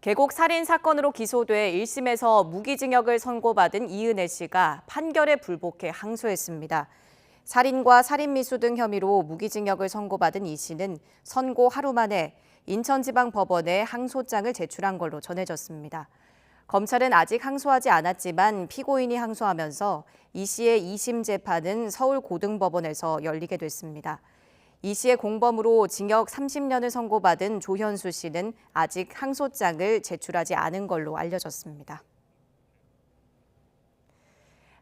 계곡 살인 사건으로 기소돼 1심에서 무기징역을 선고받은 이은혜 씨가 판결에 불복해 항소했습니다. 살인과 살인미수 등 혐의로 무기징역을 선고받은 이 씨는 선고 하루 만에 인천지방법원에 항소장을 제출한 걸로 전해졌습니다. 검찰은 아직 항소하지 않았지만 피고인이 항소하면서 이 씨의 2심 재판은 서울고등법원에서 열리게 됐습니다. 이 씨의 공범으로 징역 30년을 선고받은 조현수 씨는 아직 항소장을 제출하지 않은 걸로 알려졌습니다.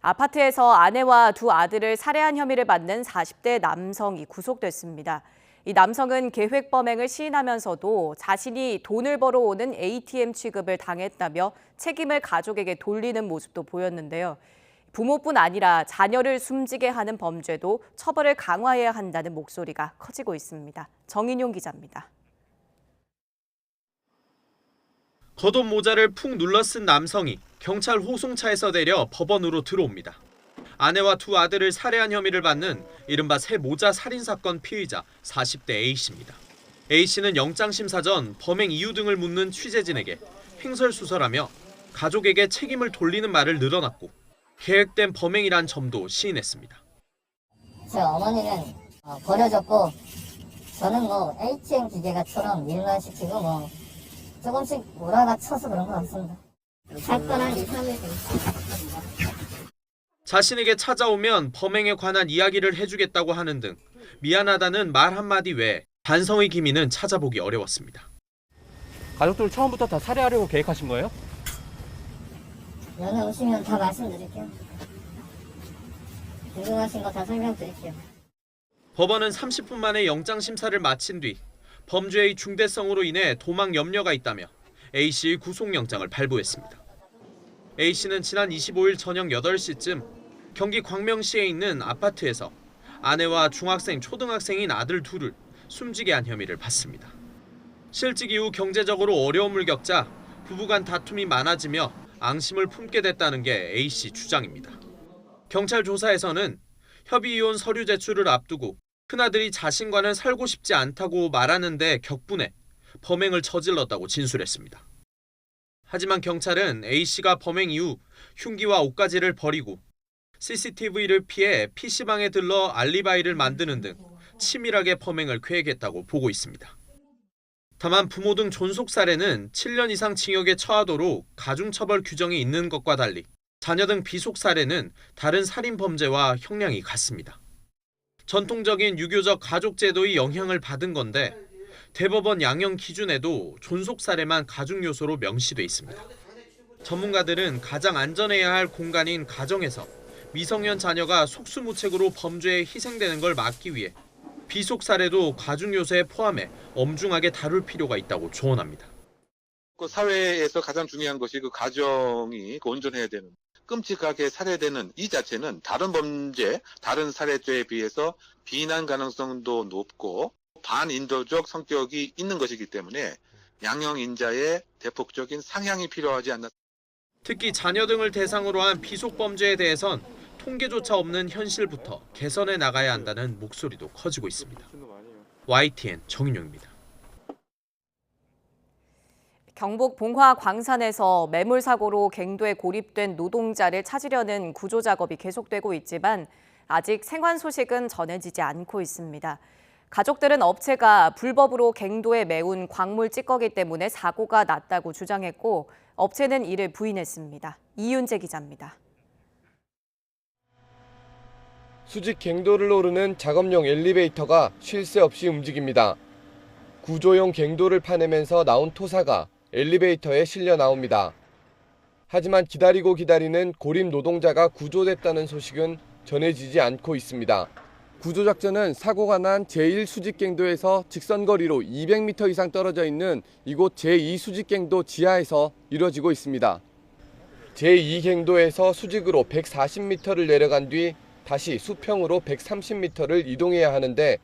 아파트에서 아내와 두 아들을 살해한 혐의를 받는 40대 남성이 구속됐습니다. 이 남성은 계획 범행을 시인하면서도 자신이 돈을 벌어오는 ATM 취급을 당했다며 책임을 가족에게 돌리는 모습도 보였는데요. 부모뿐 아니라 자녀를 숨지게 하는 범죄도 처벌을 강화해야 한다는 목소리가 커지고 있습니다. 정인용 기자입니다. 겉옷 모자를 푹 눌러쓴 남성이 경찰 호송차에서 내려 법원으로 들어옵니다. 아내와 두 아들을 살해한 혐의를 받는 이른바 새 모자 살인 사건 피의자 40대 A씨입니다. A씨는 영장심사 전 범행 이유 등을 묻는 취재진에게 횡설수설하며 가족에게 책임을 돌리는 말을 늘어놨고 계획된 범행이란 점도 시인했습니다. 제 어머니는 버려졌고 저는 ATM 기계가처럼 일만 시키고 조금씩 몰아가쳐서 그런 것 같습니다. 사건 한 2, 3일 됐어요. 자신에게 찾아오면 범행에 관한 이야기를 해주겠다고 하는 등 미안하다는 말 한마디 외에 반성의 기미는 찾아보기 어려웠습니다. 가족들 처음부터 다 살해하려고 계획하신 거예요? 연애 오시면 다 말씀드릴게요. 궁금하신 거 다 설명드릴게요. 법원은 30분 만에 영장심사를 마친 뒤 범죄의 중대성으로 인해 도망 염려가 있다며 A씨의 구속영장을 발부했습니다. A씨는 지난 25일 저녁 8시쯤 경기 광명시에 있는 아파트에서 아내와 중학생, 초등학생인 아들 둘을 숨지게 한 혐의를 받습니다. 실직 이후 경제적으로 어려움을 겪자 부부간 다툼이 많아지며 앙심을 품게 됐다는 게 A씨 주장입니다. 경찰 조사에서는 협의이혼 서류 제출을 앞두고 큰아들이 자신과는 살고 싶지 않다고 말하는데 격분해 범행을 저질렀다고 진술했습니다. 하지만 경찰은 A씨가 범행 이후 흉기와 옷가지를 버리고 CCTV를 피해 PC방에 들러 알리바이를 만드는 등 치밀하게 범행을 계획했다고 보고 있습니다. 다만 부모 등 존속 살해는 7년 이상 징역에 처하도록 가중처벌 규정이 있는 것과 달리 자녀 등 비속 살해는 다른 살인 범죄와 형량이 같습니다. 전통적인 유교적 가족 제도의 영향을 받은 건데 대법원 양형 기준에도 존속 사례만 가중 요소로 명시돼 있습니다. 전문가들은 가장 안전해야 할 공간인 가정에서 미성년 자녀가 속수무책으로 범죄에 희생되는 걸 막기 위해 비속 사례도 가중 요소에 포함해 엄중하게 다룰 필요가 있다고 조언합니다. 그 사회에서 가장 중요한 것이 그 가정이 온전해야 되는, 끔찍하게 살해되는 이 자체는 다른 범죄, 다른 살해죄에 비해서 비난 가능성도 높고 반인도적 성격이 있는 것이기 때문에 양형 인자의 대폭적인 상향이 필요하지 않나. 특히 자녀 등을 대상으로 한 비속 범죄에 대해선 통계조차 없는 현실부터 개선해 나가야 한다는 목소리도 커지고 있습니다. YTN 정인용입니다. 경북 봉화 광산에서 매몰 사고로 갱도에 고립된 노동자를 찾으려는 구조 작업이 계속되고 있지만 아직 생還소식은 전해지지 않고 있습니다. 가족들은 업체가 불법으로 갱도에 메운 광물 찌꺼기 때문에 사고가 났다고 주장했고 업체는 이를 부인했습니다. 이윤재 기자입니다. 수직 갱도를 오르는 작업용 엘리베이터가 쉴 새 없이 움직입니다. 구조용 갱도를 파내면서 나온 토사가 엘리베이터에 실려 나옵니다. 하지만 기다리는 고립 노동자가 구조됐다는 소식은 전해지지 않고 있습니다. 구조작전은 사고가 난 제1수직갱도에서 직선거리로 200m 이상 떨어져 있는 이곳 제2수직갱도 지하에서 이뤄지고 있습니다. 제2갱도에서 수직으로 140m를 내려간 뒤 다시 수평으로 130m를 이동해야 하는데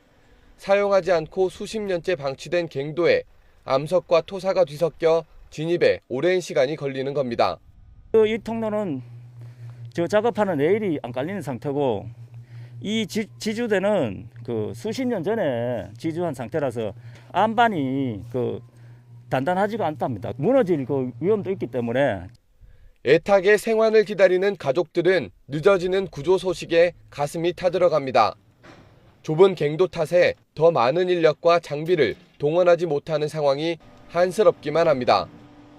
사용하지 않고 수십 년째 방치된 갱도에 암석과 토사가 뒤섞여 진입에 오랜 시간이 걸리는 겁니다. 이 통로는 저 작업하는 레일이 안 깔리는 상태고 이 지주대는 그 수십 년 전에 지주한 상태라서 안반이 그 단단하지가 않답니다. 무너질 그 위험도 있기 때문에 애타게 생환을 기다리는 가족들은 늦어지는 구조 소식에 가슴이 타들어갑니다. 좁은 갱도 탓에 더 많은 인력과 장비를 동원하지 못하는 상황이 한스럽기만 합니다.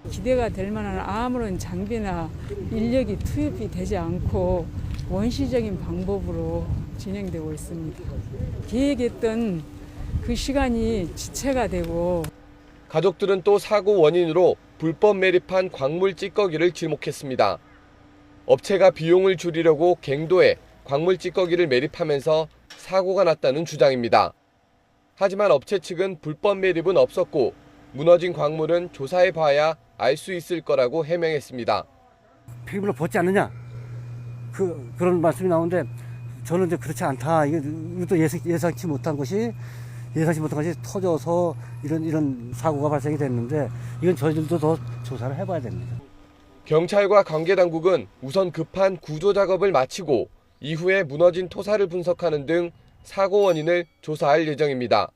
기대가 될 만한 아무런 장비나 인력이 투입이 되지 않고 원시적인 방법으로 진행되고 있습니다. 계획했던 그 시간이 지체가 되고 가족들은 또 사고 원인으로 불법 매립한 광물 찌꺼기를 지목했습니다. 업체가 비용을 줄이려고 갱도에 광물 찌꺼기를 매립하면서 사고가 났다는 주장입니다. 하지만 업체 측은 불법 매립은 없었고 무너진 광물은 조사해봐야 알 수 있을 거라고 해명했습니다. 폐기물을 벗지 않느냐 그런 말씀이 나오는데 저는 이제 그렇지 않다. 이것도 예상치 못한 것이 터져서 이런 사고가 발생이 됐는데 이건 저희들도 더 조사를 해봐야 됩니다. 경찰과 관계당국은 우선 급한 구조 작업을 마치고 이후에 무너진 토사를 분석하는 등 사고 원인을 조사할 예정입니다.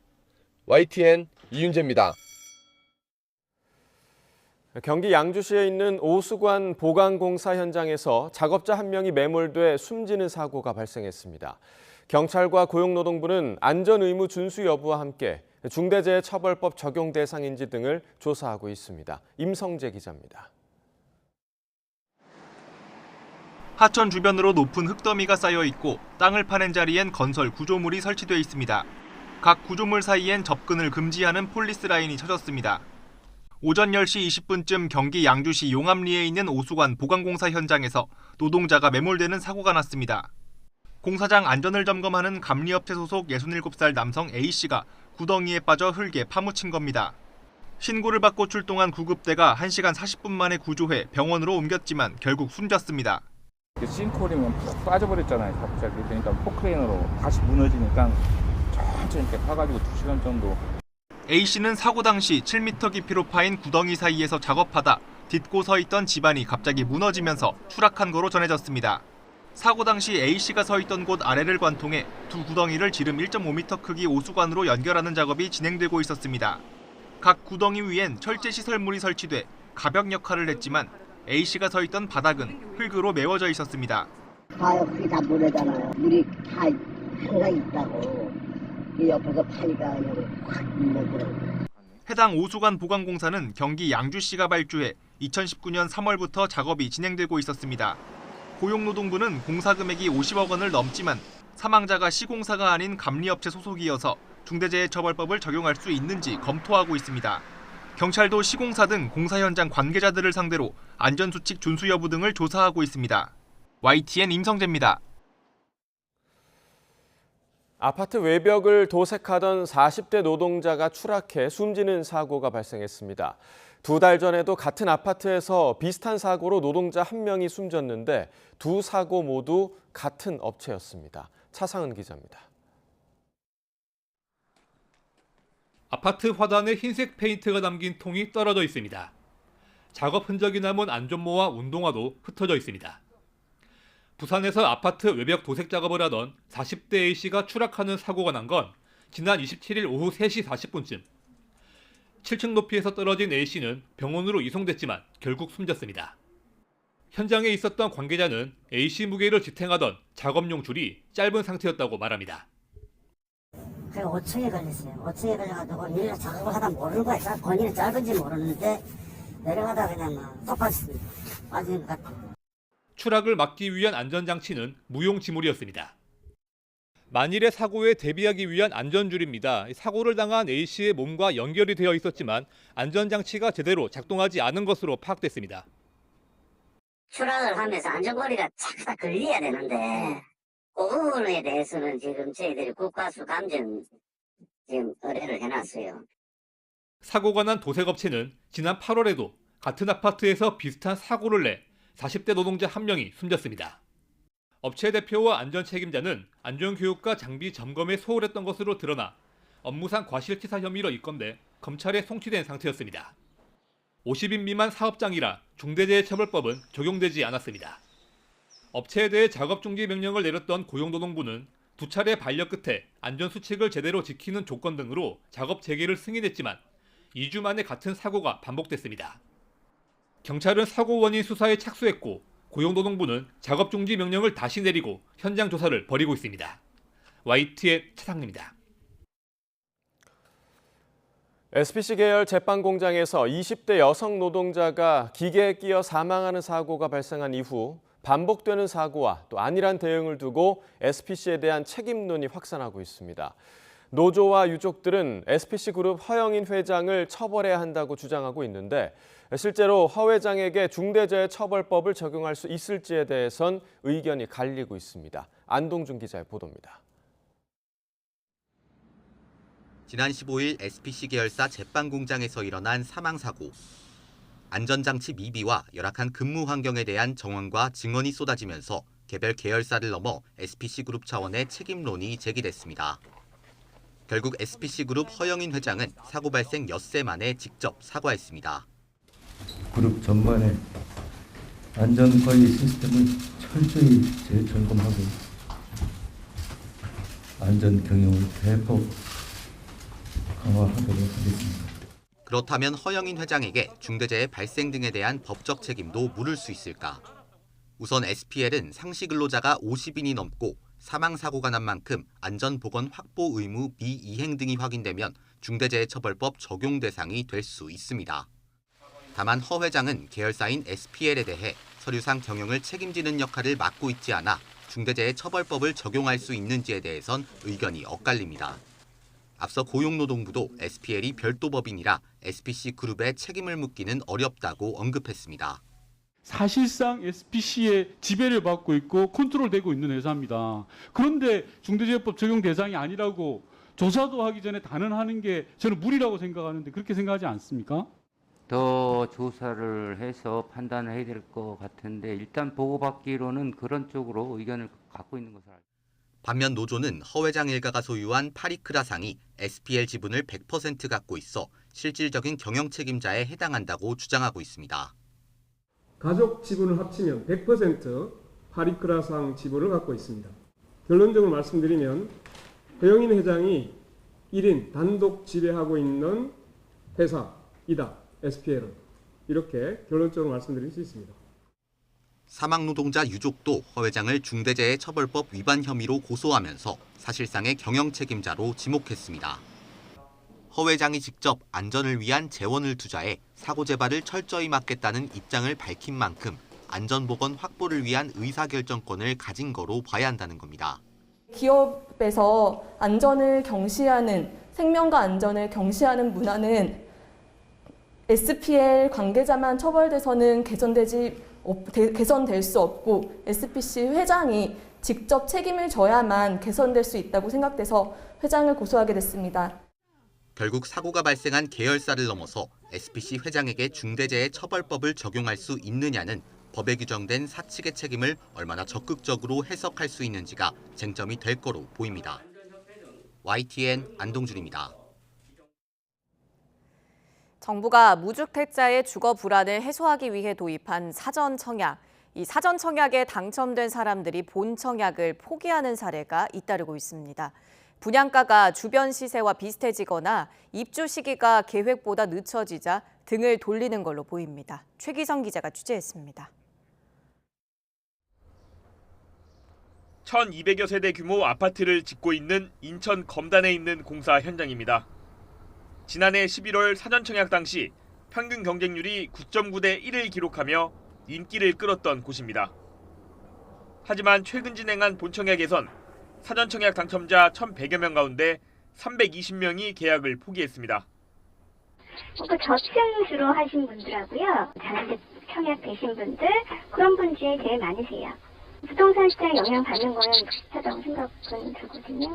YTN 이윤재입니다. 경기 양주시에 있는 오수관 보강공사 현장에서 작업자 한 명이 매몰돼 숨지는 사고가 발생했습니다. 경찰과 고용노동부는 안전의무 준수 여부와 함께 중대재해처벌법 적용 대상인지 등을 조사하고 있습니다. 임성재 기자입니다. 하천 주변으로 높은 흙더미가 쌓여 있고 땅을 파낸 자리엔 건설 구조물이 설치돼 있습니다. 각 구조물 사이엔 접근을 금지하는 폴리스 라인이 쳐졌습니다. 오전 10시 20분쯤 경기 양주시 용암리에 있는 오수관 보강공사 현장에서 노동자가 매몰되는 사고가 났습니다. 공사장 안전을 점검하는 감리업체 소속 67살 남성 A씨가 구덩이에 빠져 흙에 파묻힌 겁니다. 신고를 받고 출동한 구급대가 1시간 40분 만에 구조해 병원으로 옮겼지만 결국 숨졌습니다. 싱크홀이면 푹 빠져버렸잖아요. 갑자기. 그러니까 포크레인으로 다시 무너지니까 천천히 이렇게 파가지고 2시간 정도. A씨는 사고 당시 7m 깊이로 파인 구덩이 사이에서 작업하다 딛고 서 있던 집안이 갑자기 무너지면서 추락한 거로 전해졌습니다. 사고 당시 A씨가 서 있던 곳 아래를 관통해 두 구덩이를 지름 1.5m 크기 오수관으로 연결하는 작업이 진행되고 있었습니다. 각 구덩이 위엔 철제 시설물이 설치돼 가벽 역할을 했지만 A씨가 서 있던 바닥은 흙으로 메워져 있었습니다. 봐요, 그게 다 모래잖아요. 물이 다 항상 있다고. 이 옆에서 파니까 그냥 확 물러들어요. 해당 오수관 보강공사는 경기 양주시가 발주해 2019년 3월부터 작업이 진행되고 있었습니다. 고용노동부는 공사 금액이 50억 원을 넘지만 사망자가 시공사가 아닌 감리업체 소속이어서 중대재해처벌법을 적용할 수 있는지 검토하고 있습니다. 경찰도 시공사 등 공사 현장 관계자들을 상대로 안전수칙 준수 여부 등을 조사하고 있습니다. YTN 임성재입니다. 아파트 외벽을 도색하던 40대 노동자가 추락해 숨지는 사고가 발생했습니다. 2달 전에도 같은 아파트에서 비슷한 사고로 노동자 1명이 숨졌는데 두 사고 모두 같은 업체였습니다. 차상은 기자입니다. 아파트 화단에 흰색 페인트가 담긴 통이 떨어져 있습니다. 작업 흔적이 남은 안전모와 운동화도 흩어져 있습니다. 부산에서 아파트 외벽 도색 작업을 하던 40대 A씨가 추락하는 사고가 난 건 지난 27일 오후 3시 40분쯤. 7층 높이에서 떨어진 A씨는 병원으로 이송됐지만 결국 숨졌습니다. 현장에 있었던 관계자는 A씨 무게를 지탱하던 작업용 줄이 짧은 상태였다고 말합니다. 그래서 5층에 걸렸어요. 5층에 걸려가지고 일을 작업을 하다 모르는 거야. 건이는 짧은지 모르는데 내려가다 그냥 쏙 빠졌습니다. 빠지는 것 같아요. 추락을 막기 위한 안전장치는 무용지물이었습니다. 만일의 사고에 대비하기 위한 안전줄입니다. 사고를 당한 A씨의 몸과 연결이 되어 있었지만 안전장치가 제대로 작동하지 않은 것으로 파악됐습니다. 추락을 하면서 안전거리가 자꾸 다 걸려야 되는데 그 부분에 대해서는 지금 저희들이 국가수 감정 지금 의뢰를 해놨어요. 사고가 난 도색업체는 지난 8월에도 같은 아파트에서 비슷한 사고를 내 40대 노동자 1명이 숨졌습니다. 업체 대표와 안전 책임자는 안전교육과 장비 점검에 소홀했던 것으로 드러나 업무상 과실치사 혐의로 입건돼 검찰에 송치된 상태였습니다. 50인 미만 사업장이라 중대재해처벌법은 적용되지 않았습니다. 업체에 대해 작업중지 명령을 내렸던 고용노동부는 2차례 반려 끝에 안전수칙을 제대로 지키는 조건 등으로 작업 재개를 승인했지만 2주 만에 같은 사고가 반복됐습니다. 경찰은 사고 원인 수사에 착수했고 고용노동부는 작업중지 명령을 다시 내리고 현장 조사를 벌이고 있습니다. YTN 차상입니다. SPC 계열 제빵 공장에서 20대 여성 노동자가 기계에 끼어 사망하는 사고가 발생한 이후 반복되는 사고와 또 안일한 대응을 두고 SPC에 대한 책임론이 확산하고 있습니다. 노조와 유족들은 SPC그룹 허영인 회장을 처벌해야 한다고 주장하고 있는데 실제로 허 회장에게 중대재해처벌법을 적용할 수 있을지에 대해선 의견이 갈리고 있습니다. 안동준 기자의 보도입니다. 지난 15일 SPC 계열사 제빵 공장에서 일어난 사망사고. 안전장치 미비와 열악한 근무 환경에 대한 정황과 증언이 쏟아지면서 개별 계열사를 넘어 SPC그룹 차원의 책임론이 제기됐습니다. 결국 SPC그룹 허영인 회장은 사고 발생 엿새 만에 직접 사과했습니다. 그룹 전반의 안전관리 시스템을 철저히 재점검하고 안전 경영을 대폭 강화하도록 하겠습니다. 그렇다면 허영인 회장에게 중대재해 발생 등에 대한 법적 책임도 물을 수 있을까? 우선 SPL은 상시 근로자가 50인이 넘고 사망사고가 난 만큼 안전보건 확보 의무 미이행 등이 확인되면 중대재해처벌법 적용 대상이 될 수 있습니다. 다만 허 회장은 계열사인 SPL에 대해 서류상 경영을 책임지는 역할을 맡고 있지 않아 중대재해처벌법을 적용할 수 있는지에 대해선 의견이 엇갈립니다. 앞서 고용노동부도 SPL이 별도 법인이라 SPC그룹의 책임을 묻기는 어렵다고 언급했습니다. 사실상 SPC의 지배를 받고 있고 컨트롤되고 있는 회사입니다. 그런데 중대재해법 적용 대상이 아니라고 조사도 하기 전에 단언하는 게 저는 무리라고 생각하는데 그렇게 생각하지 않습니까? 더 조사를 해서 판단을 해야 될 것 같은데 일단 보고받기로는 그런 쪽으로 의견을 갖고 있는 것을 알고 있습니다. 반면 노조는 허 회장 일가가 소유한 파리크라상이 SPL 지분을 100% 갖고 있어 실질적인 경영 책임자에 해당한다고 주장하고 있습니다. 가족 지분을 합치면 100% 파리크라상 지분을 갖고 있습니다. 결론적으로 말씀드리면 허영인 회장이 1인 단독 지배하고 있는 회사이다. SPL은. 이렇게 결론적으로 말씀드릴 수 있습니다. 사망노동자 유족도 허 회장을 중대재해처벌법 위반 혐의로 고소하면서 사실상의 경영 책임자로 지목했습니다. 허 회장이 직접 안전을 위한 재원을 투자해 사고 재발을 철저히 막겠다는 입장을 밝힌 만큼 안전보건 확보를 위한 의사결정권을 가진 거로 봐야 한다는 겁니다. 기업에서 안전을 경시하는, 생명과 안전을 경시하는 문화는 SPL 관계자만 처벌돼서는 개선될 수 없고 SPC 회장이 직접 책임을 져야만 개선될 수 있다고 생각돼서 회장을 고소하게 됐습니다. 결국 사고가 발생한 계열사를 넘어서 SPC 회장에게 중대재해처벌법을 적용할 수 있느냐는 법에 규정된 사측의 책임을 얼마나 적극적으로 해석할 수 있는지가 쟁점이 될 거로 보입니다. YTN 안동준입니다. 정부가 무주택자의 주거 불안을 해소하기 위해 도입한 사전청약. 이 사전청약에 당첨된 사람들이 본청약을 포기하는 사례가 잇따르고 있습니다. 분양가가 주변 시세와 비슷해지거나 입주 시기가 계획보다 늦춰지자 등을 돌리는 걸로 보입니다. 최기성 기자가 취재했습니다. 1,200여 세대 규모 아파트를 짓고 있는 인천 검단에 있는 공사 현장입니다. 지난해 11월 사전청약 당시 평균 경쟁률이 9.9대 1을 기록하며 인기를 끌었던 곳입니다. 하지만 최근 진행한 본청약에선 사전청약 당첨자 1,100여 명 가운데 320명이 계약을 포기했습니다. 저층 주로 하신 분들하고요. 다른데 청약 되신 분들, 그런 분들이 제일 많으세요. 부동산 시장에 영향받는 거는 비슷하다고 생각은 들거든요.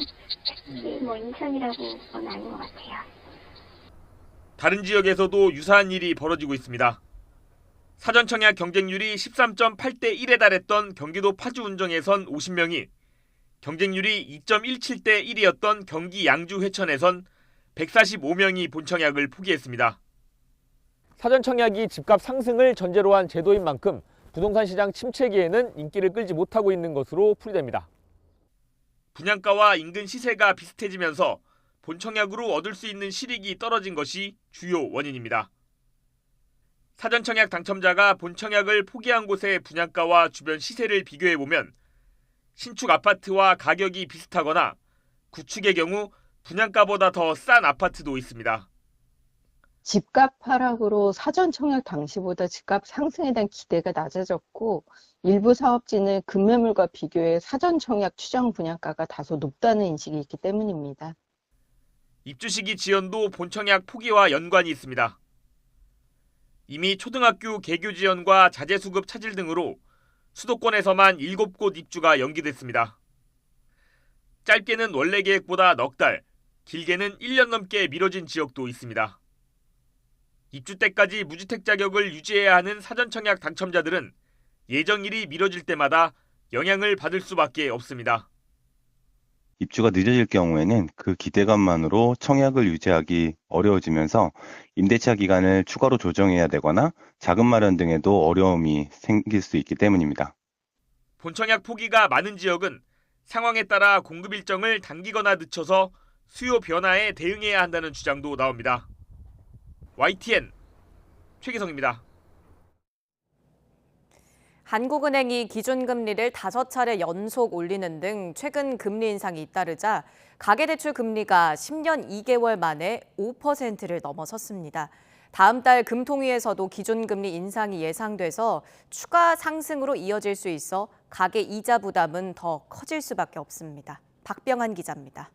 인천이라고는 아닌 것 같아요. 다른 지역에서도 유사한 일이 벌어지고 있습니다. 사전청약 경쟁률이 13.8대 1에 달했던 경기도 파주 운정에선 50명이, 경쟁률이 2.17대 1이었던 경기 양주 회천에선 145명이 본청약을 포기했습니다. 사전청약이 집값 상승을 전제로 한 제도인 만큼 부동산 시장 침체기에는 인기를 끌지 못하고 있는 것으로 풀이됩니다. 분양가와 인근 시세가 비슷해지면서 본청약으로 얻을 수 있는 실익이 떨어진 것이 주요 원인입니다. 사전청약 당첨자가 본청약을 포기한 곳의 분양가와 주변 시세를 비교해보면 신축 아파트와 가격이 비슷하거나 구축의 경우 분양가보다 더 싼 아파트도 있습니다. 집값 하락으로 사전청약 당시보다 집값 상승에 대한 기대가 낮아졌고 일부 사업지는 급매물과 비교해 사전청약 추정 분양가가 다소 높다는 인식이 있기 때문입니다. 입주 시기 지연도 본청약 포기와 연관이 있습니다. 이미 초등학교 개교 지연과 자재 수급 차질 등으로 수도권에서만 7곳 입주가 연기됐습니다. 짧게는 원래 계획보다 넉 달, 길게는 1년 넘게 미뤄진 지역도 있습니다. 입주 때까지 무주택 자격을 유지해야 하는 사전청약 당첨자들은 예정일이 미뤄질 때마다 영향을 받을 수밖에 없습니다. 입주가 늦어질 경우에는 그 기대감만으로 청약을 유지하기 어려워지면서 임대차 기간을 추가로 조정해야 되거나 자금 마련 등에도 어려움이 생길 수 있기 때문입니다. 본청약 포기가 많은 지역은 상황에 따라 공급 일정을 당기거나 늦춰서 수요 변화에 대응해야 한다는 주장도 나옵니다. YTN 최기성입니다. 한국은행이 기준금리를 5차례 연속 올리는 등 최근 금리 인상이 잇따르자 가계대출 금리가 10년 2개월 만에 5%를 넘어섰습니다. 다음 달 금통위에서도 기준금리 인상이 예상돼서 추가 상승으로 이어질 수 있어 가계 이자 부담은 더 커질 수밖에 없습니다. 박병한 기자입니다.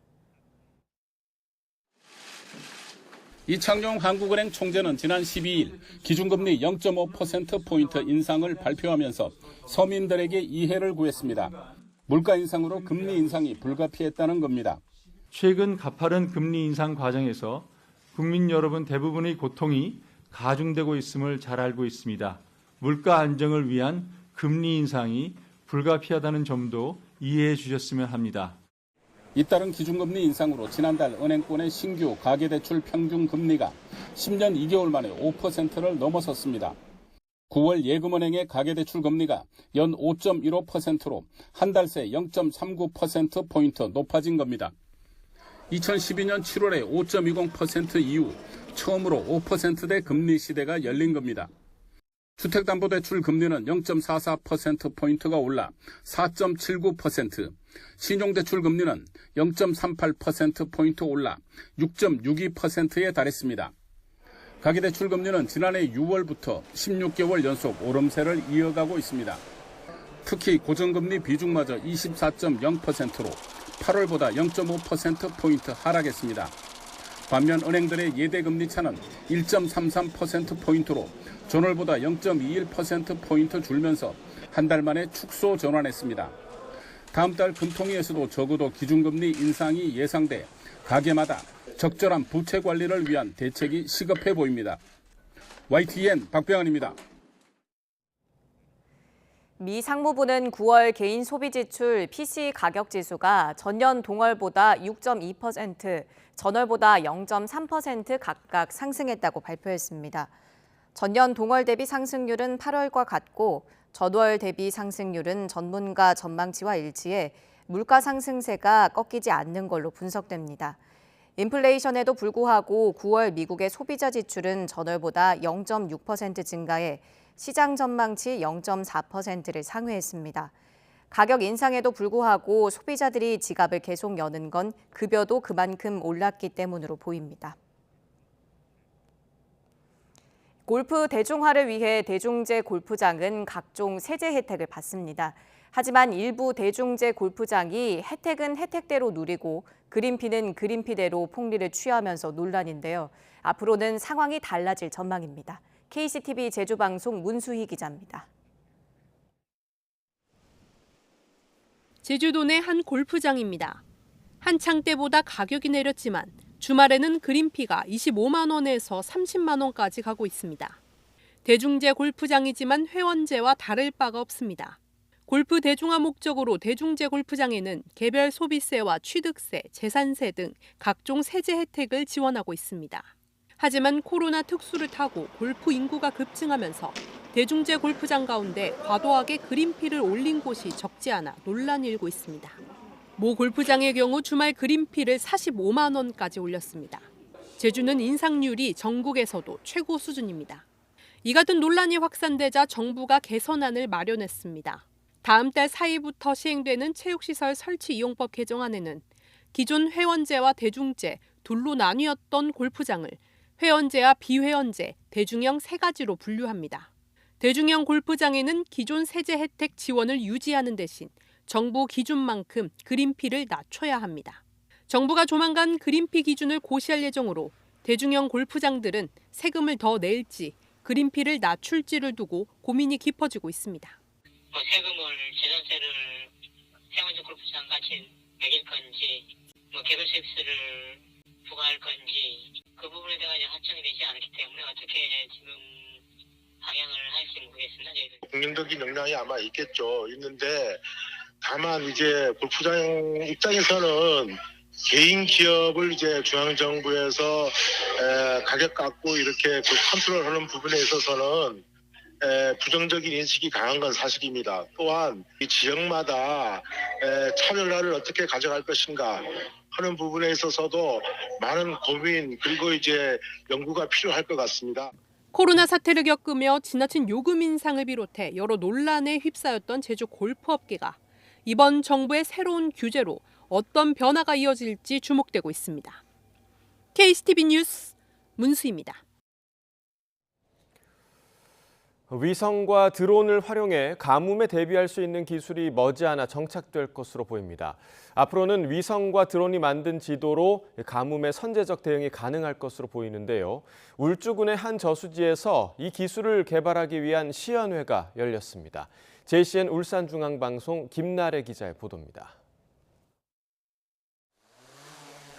이창용 한국은행 총재는 지난 12일 기준금리 0.5%포인트 인상을 발표하면서 서민들에게 이해를 구했습니다. 물가 인상으로 금리 인상이 불가피했다는 겁니다. 최근 가파른 금리 인상 과정에서 국민 여러분 대부분의 고통이 가중되고 있음을 잘 알고 있습니다. 물가 안정을 위한 금리 인상이 불가피하다는 점도 이해해 주셨으면 합니다. 잇따른 기준금리 인상으로 지난달 은행권의 신규 가계대출 평균금리가 10년 2개월 만에 5%를 넘어섰습니다. 9월 예금은행의 가계대출 금리가 연 5.15%로 한 달 새 0.39%포인트 높아진 겁니다. 2012년 7월에 5.20% 이후 처음으로 5%대 금리 시대가 열린 겁니다. 주택담보대출 금리는 0.44%포인트가 올라 4.79%, 신용대출 금리는 0.38%포인트 올라 6.62%에 달했습니다. 가계대출 금리는 지난해 6월부터 16개월 연속 오름세를 이어가고 있습니다. 특히 고정금리 비중마저 24.0%로 8월보다 0.5%포인트 하락했습니다. 반면 은행들의 예대금리 차는 1.33%포인트로 전월보다 0.21%포인트 줄면서 한 달 만에 축소 전환했습니다. 다음 달 금통위에서도 적어도 기준금리 인상이 예상돼 가계마다 적절한 부채 관리를 위한 대책이 시급해 보입니다. YTN 박병환입니다. 미 상무부는 9월 개인 소비 지출 PCE 가격 지수가 전년 동월보다 6.2%, 전월보다 0.3% 각각 상승했다고 발표했습니다. 전년 동월 대비 상승률은 8월과 같고 전월 대비 상승률은 전문가 전망치와 일치해 물가 상승세가 꺾이지 않는 걸로 분석됩니다. 인플레이션에도 불구하고 9월 미국의 소비자 지출은 전월보다 0.6% 증가해 시장 전망치 0.4%를 상회했습니다. 가격 인상에도 불구하고 소비자들이 지갑을 계속 여는 건 급여도 그만큼 올랐기 때문으로 보입니다. 골프 대중화를 위해 대중제 골프장은 각종 세제 혜택을 받습니다. 하지만 일부 대중제 골프장이 혜택은 혜택대로 누리고 그린피는 그린피대로 폭리를 취하면서 논란인데요. 앞으로는 상황이 달라질 전망입니다. KCTV 제주방송 문수희 기자입니다. 제주도 내 한 골프장입니다. 한창 때보다 가격이 내렸지만 주말에는 그린피가 25만 원에서 30만 원까지 가고 있습니다. 대중제 골프장이지만 회원제와 다를 바가 없습니다. 골프 대중화 목적으로 대중제 골프장에는 개별 소비세와 취득세, 재산세 등 각종 세제 혜택을 지원하고 있습니다. 하지만 코로나 특수를 타고 골프 인구가 급증하면서 대중제 골프장 가운데 과도하게 그린피를 올린 곳이 적지 않아 논란이 일고 있습니다. 모 골프장의 경우 주말 그린피를 45만 원까지 올렸습니다. 제주는 인상률이 전국에서도 최고 수준입니다. 이 같은 논란이 확산되자 정부가 개선안을 마련했습니다. 다음 달 4일부터 시행되는 체육시설 설치 이용법 개정안에는 기존 회원제와 대중제 둘로 나뉘었던 골프장을 회원제와 비회원제, 대중형 세 가지로 분류합니다. 대중형 골프장에는 기존 세제 혜택 지원을 유지하는 대신 정부 기준만큼 그린피를 낮춰야 합니다. 정부가 조만간 그린피 기준을 고시할 예정으로 대중형 골프장들은 세금을 더 낼지 그린피를 낮출지를 두고 고민이 깊어지고 있습니다. 세금을 재산세를 회원제 골프장 같이 매길 건지 개별 서비스를 부과할 건지 그 부분에 대한 합정이 되지 않았기 때문에 어떻게 지금 방향을 할지 모르겠습니다. 국민적인 역량이 아마 있는데 다만 이제 골프장 입장에서는 개인 기업을 이제 중앙 정부에서 가격 깎고 이렇게 컨트롤하는 부분에 있어서는 부정적인 인식이 강한 건 사실입니다. 또한 이 지역마다 차별화를 어떻게 가져갈 것인가 하는 부분에 있어서도 많은 고민 그리고 이제 연구가 필요할 것 같습니다. 코로나 사태를 겪으며 지나친 요금 인상을 비롯해 여러 논란에 휩싸였던 제주 골프업계가 이번 정부의 새로운 규제로 어떤 변화가 이어질지 주목되고 있습니다. KCTV 뉴스 문수희입니다. 위성과 드론을 활용해 가뭄에 대비할 수 있는 기술이 머지않아 정착될 것으로 보입니다. 앞으로는 위성과 드론이 만든 지도로 가뭄에 선제적 대응이 가능할 것으로 보이는데요. 울주군의 한 저수지에서 이 기술을 개발하기 위한 시연회가 열렸습니다. JCN 울산중앙방송 김나래 기자의 보도입니다.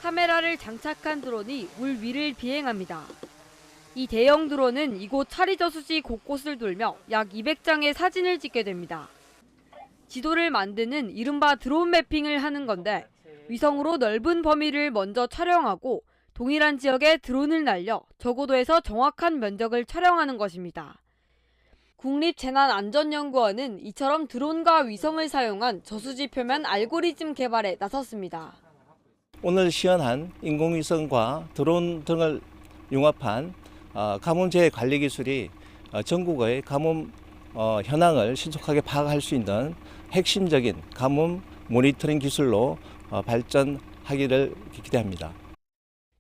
카메라를 장착한 드론이 물 위를 비행합니다. 이 대형 드론은 이곳 차리저수지 곳곳을 돌며 약 200장의 사진을 찍게 됩니다. 지도를 만드는 이른바 드론 매핑을 하는 건데 위성으로 넓은 범위를 먼저 촬영하고 동일한 지역에 드론을 날려 저고도에서 정확한 면적을 촬영하는 것입니다. 국립재난안전연구원은 이처럼 드론과 위성을 사용한 저수지 표면 알고리즘 개발에 나섰습니다. 오늘 시연한 인공위성과 드론 등을 융합한 가뭄재해 관리 기술이 전국의 가뭄 현황을 신속하게 파악할 수 있는 핵심적인 가뭄 모니터링 기술로 발전하기를 기대합니다.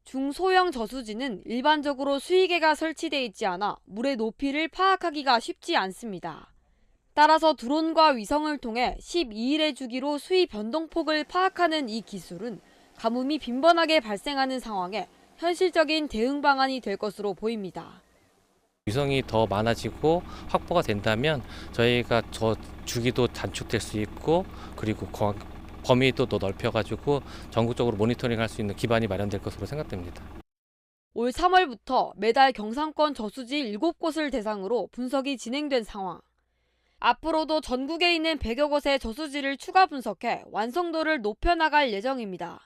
중소형 저수지는 일반적으로 수위계가 설치돼 있지 않아 물의 높이를 파악하기가 쉽지 않습니다. 따라서 드론과 위성을 통해 12일의 주기로 수위 변동폭을 파악하는 이 기술은 가뭄이 빈번하게 발생하는 상황에 현실적인 대응 방안이 될 것으로 보입니다. 위성이 더 많아지고 확보가 된다면 저희가 저 주기도 단축될 수 있고 그리고 범위도 더 넓혀가지고 전국적으로 모니터링할 수 있는 기반이 마련될 것으로 생각됩니다. 올 3월부터 매달 경상권 저수지 7곳을 대상으로 분석이 진행된 상황. 앞으로도 전국에 있는 100여 곳의 저수지를 추가 분석해 완성도를 높여나갈 예정입니다.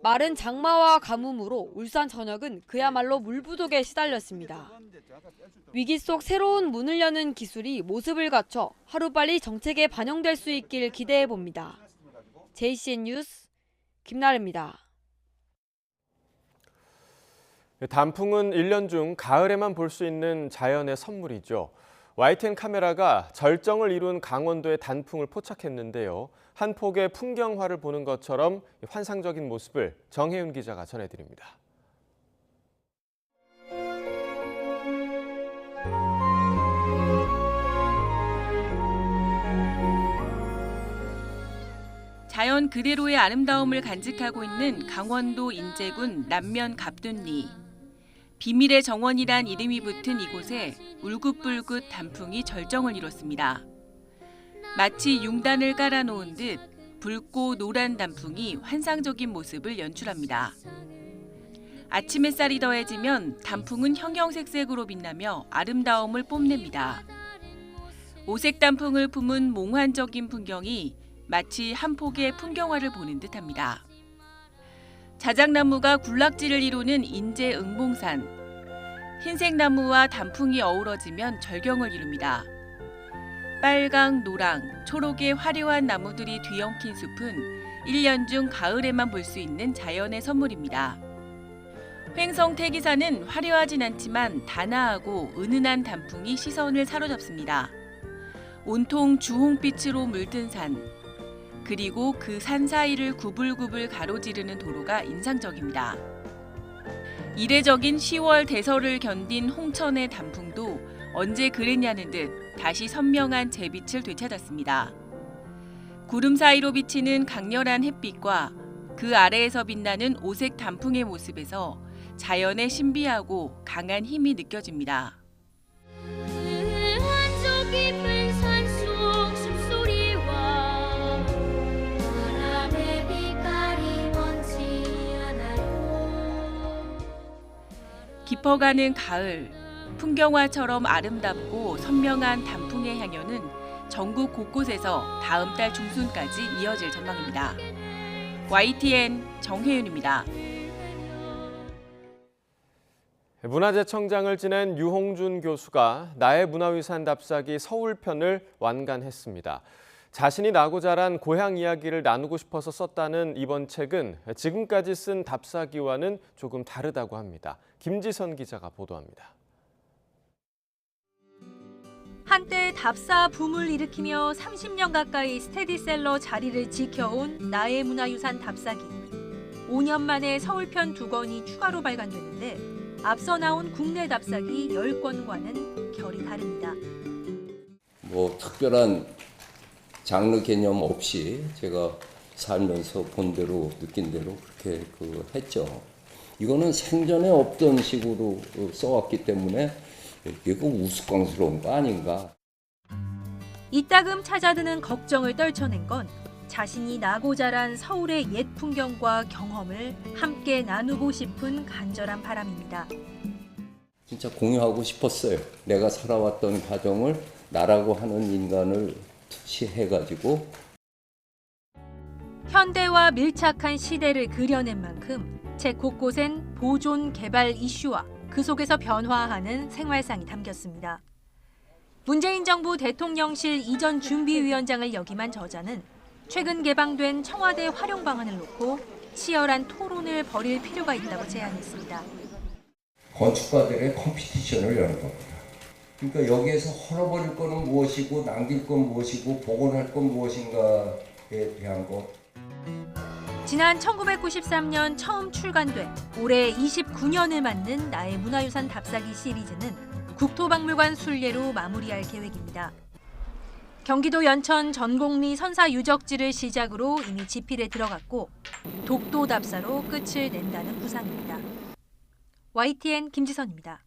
마른 장마와 가뭄으로 울산 전역은 그야말로 물부족에 시달렸습니다. 위기 속 새로운 문을 여는 기술이 모습을 갖춰 하루빨리 정책에 반영될 수 있길 기대해봅니다. JCN 뉴스 김나래입니다. 단풍은 1년 중 가을에만 볼 수 있는 자연의 선물이죠. YTN 카메라가 절정을 이룬 강원도의 단풍을 포착했는데요. 한 폭의 풍경화를 보는 것처럼 환상적인 모습을 정혜윤 기자가 전해드립니다. 자연 그대로의 아름다움을 간직하고 있는 강원도 인제군 남면 갑둔리. 비밀의 정원이란 이름이 붙은 이곳에 울긋불긋 단풍이 절정을 이뤘습니다. 마치 융단을 깔아놓은 듯 붉고 노란 단풍이 환상적인 모습을 연출합니다. 아침 햇살이 더해지면 단풍은 형형색색으로 빛나며 아름다움을 뽐냅니다. 오색 단풍을 품은 몽환적인 풍경이 마치 한 폭의 풍경화를 보는 듯합니다. 자작나무가 군락지를 이루는 인제 응봉산. 흰색 나무와 단풍이 어우러지면 절경을 이룹니다. 빨강, 노랑, 초록의 화려한 나무들이 뒤엉킨 숲은 1년 중 가을에만 볼 수 있는 자연의 선물입니다. 횡성 태기산은 화려하진 않지만 단아하고 은은한 단풍이 시선을 사로잡습니다. 온통 주홍빛으로 물든 산, 그리고 그 산 사이를 구불구불 가로지르는 도로가 인상적입니다. 이례적인 10월 대설을 견딘 홍천의 단풍도 언제 그랬냐는 듯 다시 선명한 재빛을 되찾았습니다. 구름 사이로 비치는 강렬한 햇빛과 그 아래에서 빛나는 오색 단풍의 모습에서 자연의 신비하고 강한 힘이 느껴집니다. 깊어가는 가을, 풍경화처럼 아름답고 선명한 단풍의 향연은 전국 곳곳에서 다음 달 중순까지 이어질 전망입니다. YTN 정혜윤입니다. 문화재청장을 지낸 유홍준 교수가 나의 문화유산 답사기 서울편을 완간했습니다. 자신이 나고 자란 고향 이야기를 나누고 싶어서 썼다는 이번 책은 지금까지 쓴 답사기와는 조금 다르다고 합니다. 김지선 기자가 보도합니다. 한때 답사 붐을 일으키며 30년 가까이 스테디셀러 자리를 지켜온 나의 문화유산 답사기. 5년 만에 서울편 2권이 추가로 발간됐는데 앞서 나온 국내 답사기 10권과는 결이 다릅니다. 특별한 장르 개념 없이 제가 살면서 본 대로 느낀 대로 그렇게 했죠. 이거는 생전에 없던 식으로 써왔기 때문에 이거 우스꽝스러운 거 아닌가. 이따금 찾아드는 걱정을 떨쳐낸 건 자신이 나고 자란 서울의 옛 풍경과 경험을 함께 나누고 싶은 간절한 바람입니다. 진짜 공유하고 싶었어요. 내가 살아왔던 과정을 나라고 하는 인간을 투시해가지고 현대와 밀착한 시대를 그려낸 만큼 책 곳곳엔 보존 개발 이슈와 그 속에서 변화하는 생활상이 담겼습니다. 문재인 정부 대통령실 이전 준비위원장을 역임한 저자는 최근 개방된 청와대 활용 방안을 놓고 치열한 토론을 벌일 필요가 있다고 제안했습니다. 건축가들의 컴피티션을 여는 겁니다. 그러니까 여기에서 헐어버릴 거는 무엇이고 남길 건 무엇이고 복원할 건 무엇인가에 대한 것. 지난 1993년 처음 출간돼 올해 29년을 맞는 나의 문화유산 답사기 시리즈는 국토박물관 순례로 마무리할 계획입니다. 경기도 연천 전곡리 선사 유적지를 시작으로 이미 지필에 들어갔고 독도 답사로 끝을 낸다는 구상입니다. YTN 김지선입니다.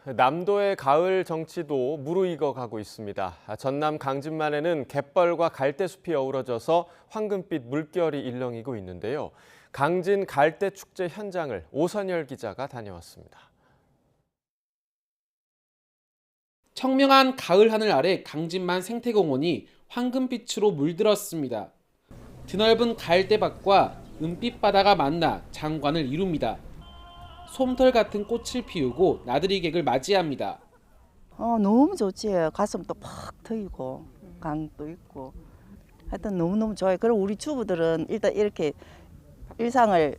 남도의 가을 정치도 무르익어 가고 있습니다. 전남 강진만에는 갯벌과 갈대숲이 어우러져서 황금빛 물결이 일렁이고 있는데요. 강진 갈대 축제 현장을 오선열 기자가 다녀왔습니다. 청명한 가을 하늘 아래 강진만 생태공원이 황금빛으로 물들었습니다. 드넓은 갈대밭과 은빛 바다가 만나 장관을 이룹니다. 솜털 같은 꽃을 피우고 나들이객을 맞이합니다. 너무 좋지. 가슴도 팍 트이고 강도 있고 하여튼 너무너무 좋아요. 그리고 우리 주부들은 일단 이렇게 일상을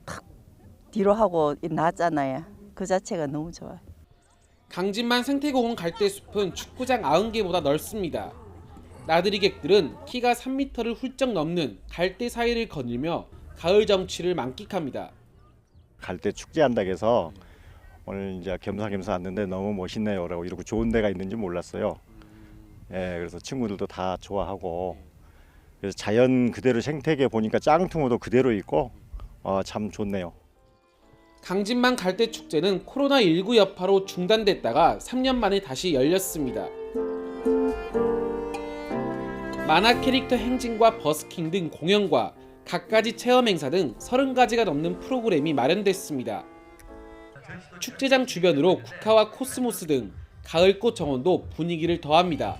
탁 뒤로 하고 나잖아요. 그 자체가 너무 좋아요. 강진만 생태공원 갈대숲은 축구장 90개보다 넓습니다. 나들이객들은 키가 3m를 훌쩍 넘는 갈대 사이를 거닐며 가을 정취를 만끽합니다. 갈대 축제한다고 해서 오늘 이제 겸사겸사 왔는데 너무 멋있네요라고 이러고 좋은 데가 있는지 몰랐어요. 예, 그래서 친구들도 다 좋아하고 그래서 자연 그대로 생태계 보니까 짱퉁어도 그대로 있고 참 좋네요. 강진만 갈대 축제는 코로나19 여파로 중단됐다가 3년 만에 다시 열렸습니다. 만화 캐릭터 행진과 버스킹 등 공연과 갖가지 체험 행사 등 30가지가 넘는 프로그램이 마련됐습니다. 축제장 주변으로 국화와 코스모스 등 가을꽃 정원도 분위기를 더합니다.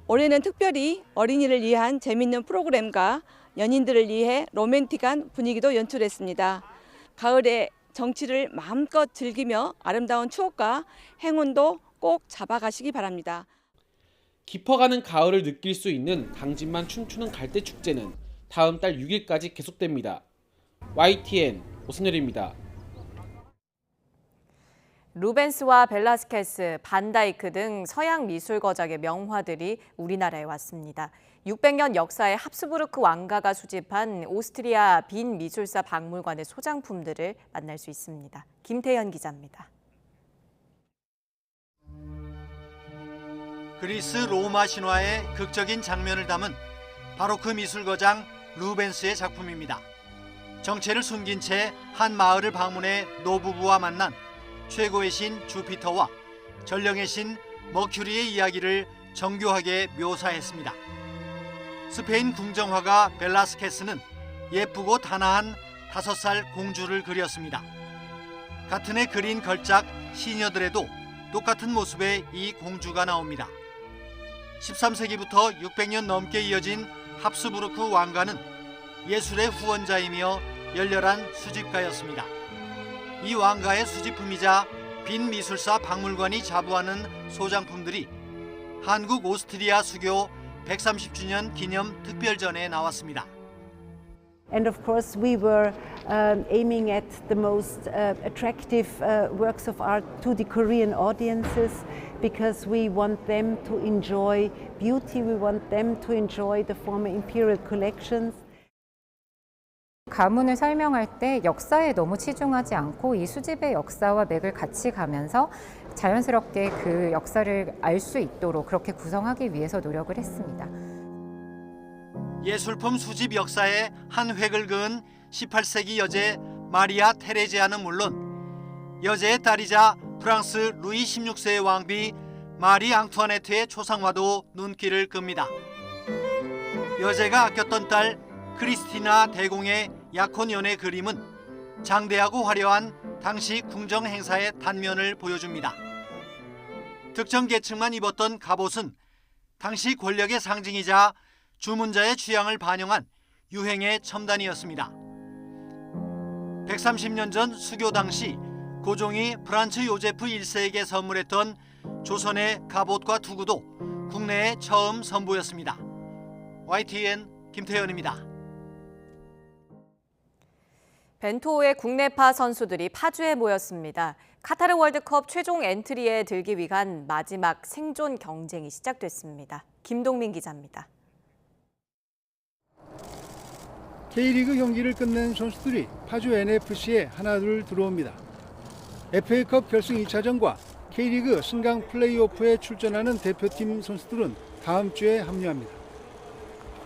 올해는 특별히 어린이를 위한 재밌는 프로그램과 연인들을 위해 로맨틱한 분위기도 연출했습니다. 가을의 정취를 마음껏 즐기며 아름다운 추억과 행운도 꼭 잡아가시기 바랍니다. 깊어가는 가을을 느낄 수 있는 강진만 춤추는 갈대 축제는 다음 달 6일까지 계속됩니다. YTN 오선열입니다. 루벤스와 벨라스케스, 반다이크 등 서양 미술 거작의 명화들이 우리나라에 왔습니다. 600년 역사의 합스부르크 왕가가 수집한 오스트리아 빈 미술사 박물관의 소장품들을 만날 수 있습니다. 김태현 기자입니다. 그리스 로마 신화의 극적인 장면을 담은 바로크 미술거장 루벤스의 작품입니다. 정체를 숨긴 채 한 마을을 방문해 노부부와 만난 최고의 신 주피터와 전령의 신 머큐리의 이야기를 정교하게 묘사했습니다. 스페인 궁정화가 벨라스케스는 예쁘고 단아한 5살 공주를 그렸습니다. 같은 해 그린 걸작 시녀들에도 똑같은 모습의 이 공주가 나옵니다. 13세기부터 600년 넘게 이어진 합스부르크 왕가는 예술의 후원자이며 열렬한 수집가였습니다. 이 왕가의 수집품이자 빈 미술사 박물관이 자부하는 소장품들이 한국 오스트리아 수교 130주년 기념 특별전에 나왔습니다. And of course we were aiming at the most attractive works of art to the Korean audiences because we want them to enjoy beauty, we want them to enjoy the former imperial collections. 가문을 설명할 때 역사에 너무 치중하지 않고 이 수집의 역사와 맥을 같이 가면서 자연스럽게 그 역사를 알 수 있도록 그렇게 구성하기 위해서 노력을 했습니다. 예술품 수집 역사에 한 획을 그은 18세기 여제 마리아 테레지아는 물론 여제의 딸이자 프랑스 루이 16세의 왕비 마리 앙투아네트의 초상화도 눈길을 끕니다. 여제가 아꼈던 딸 크리스티나 대공의 약혼 연애 그림은 장대하고 화려한 당시 궁정 행사의 단면을 보여줍니다. 특정 계층만 입었던 갑옷은 당시 권력의 상징이자 주문자의 취향을 반영한 유행의 첨단이었습니다. 130년 전 수교 당시 고종이 프란츠 요제프 1세에게 선물했던 조선의 갑옷과 투구도 국내에 처음 선보였습니다. YTN 김태현입니다. 벤토호의 국내파 선수들이 파주에 모였습니다. 카타르 월드컵 최종 엔트리에 들기 위한 마지막 생존 경쟁이 시작됐습니다. 김동민 기자입니다. K리그 경기를 끝낸 선수들이 파주 NFC에 하나둘 들어옵니다. FA컵 결승 2차전과 K리그 승강 플레이오프에 출전하는 대표팀 선수들은 다음 주에 합류합니다.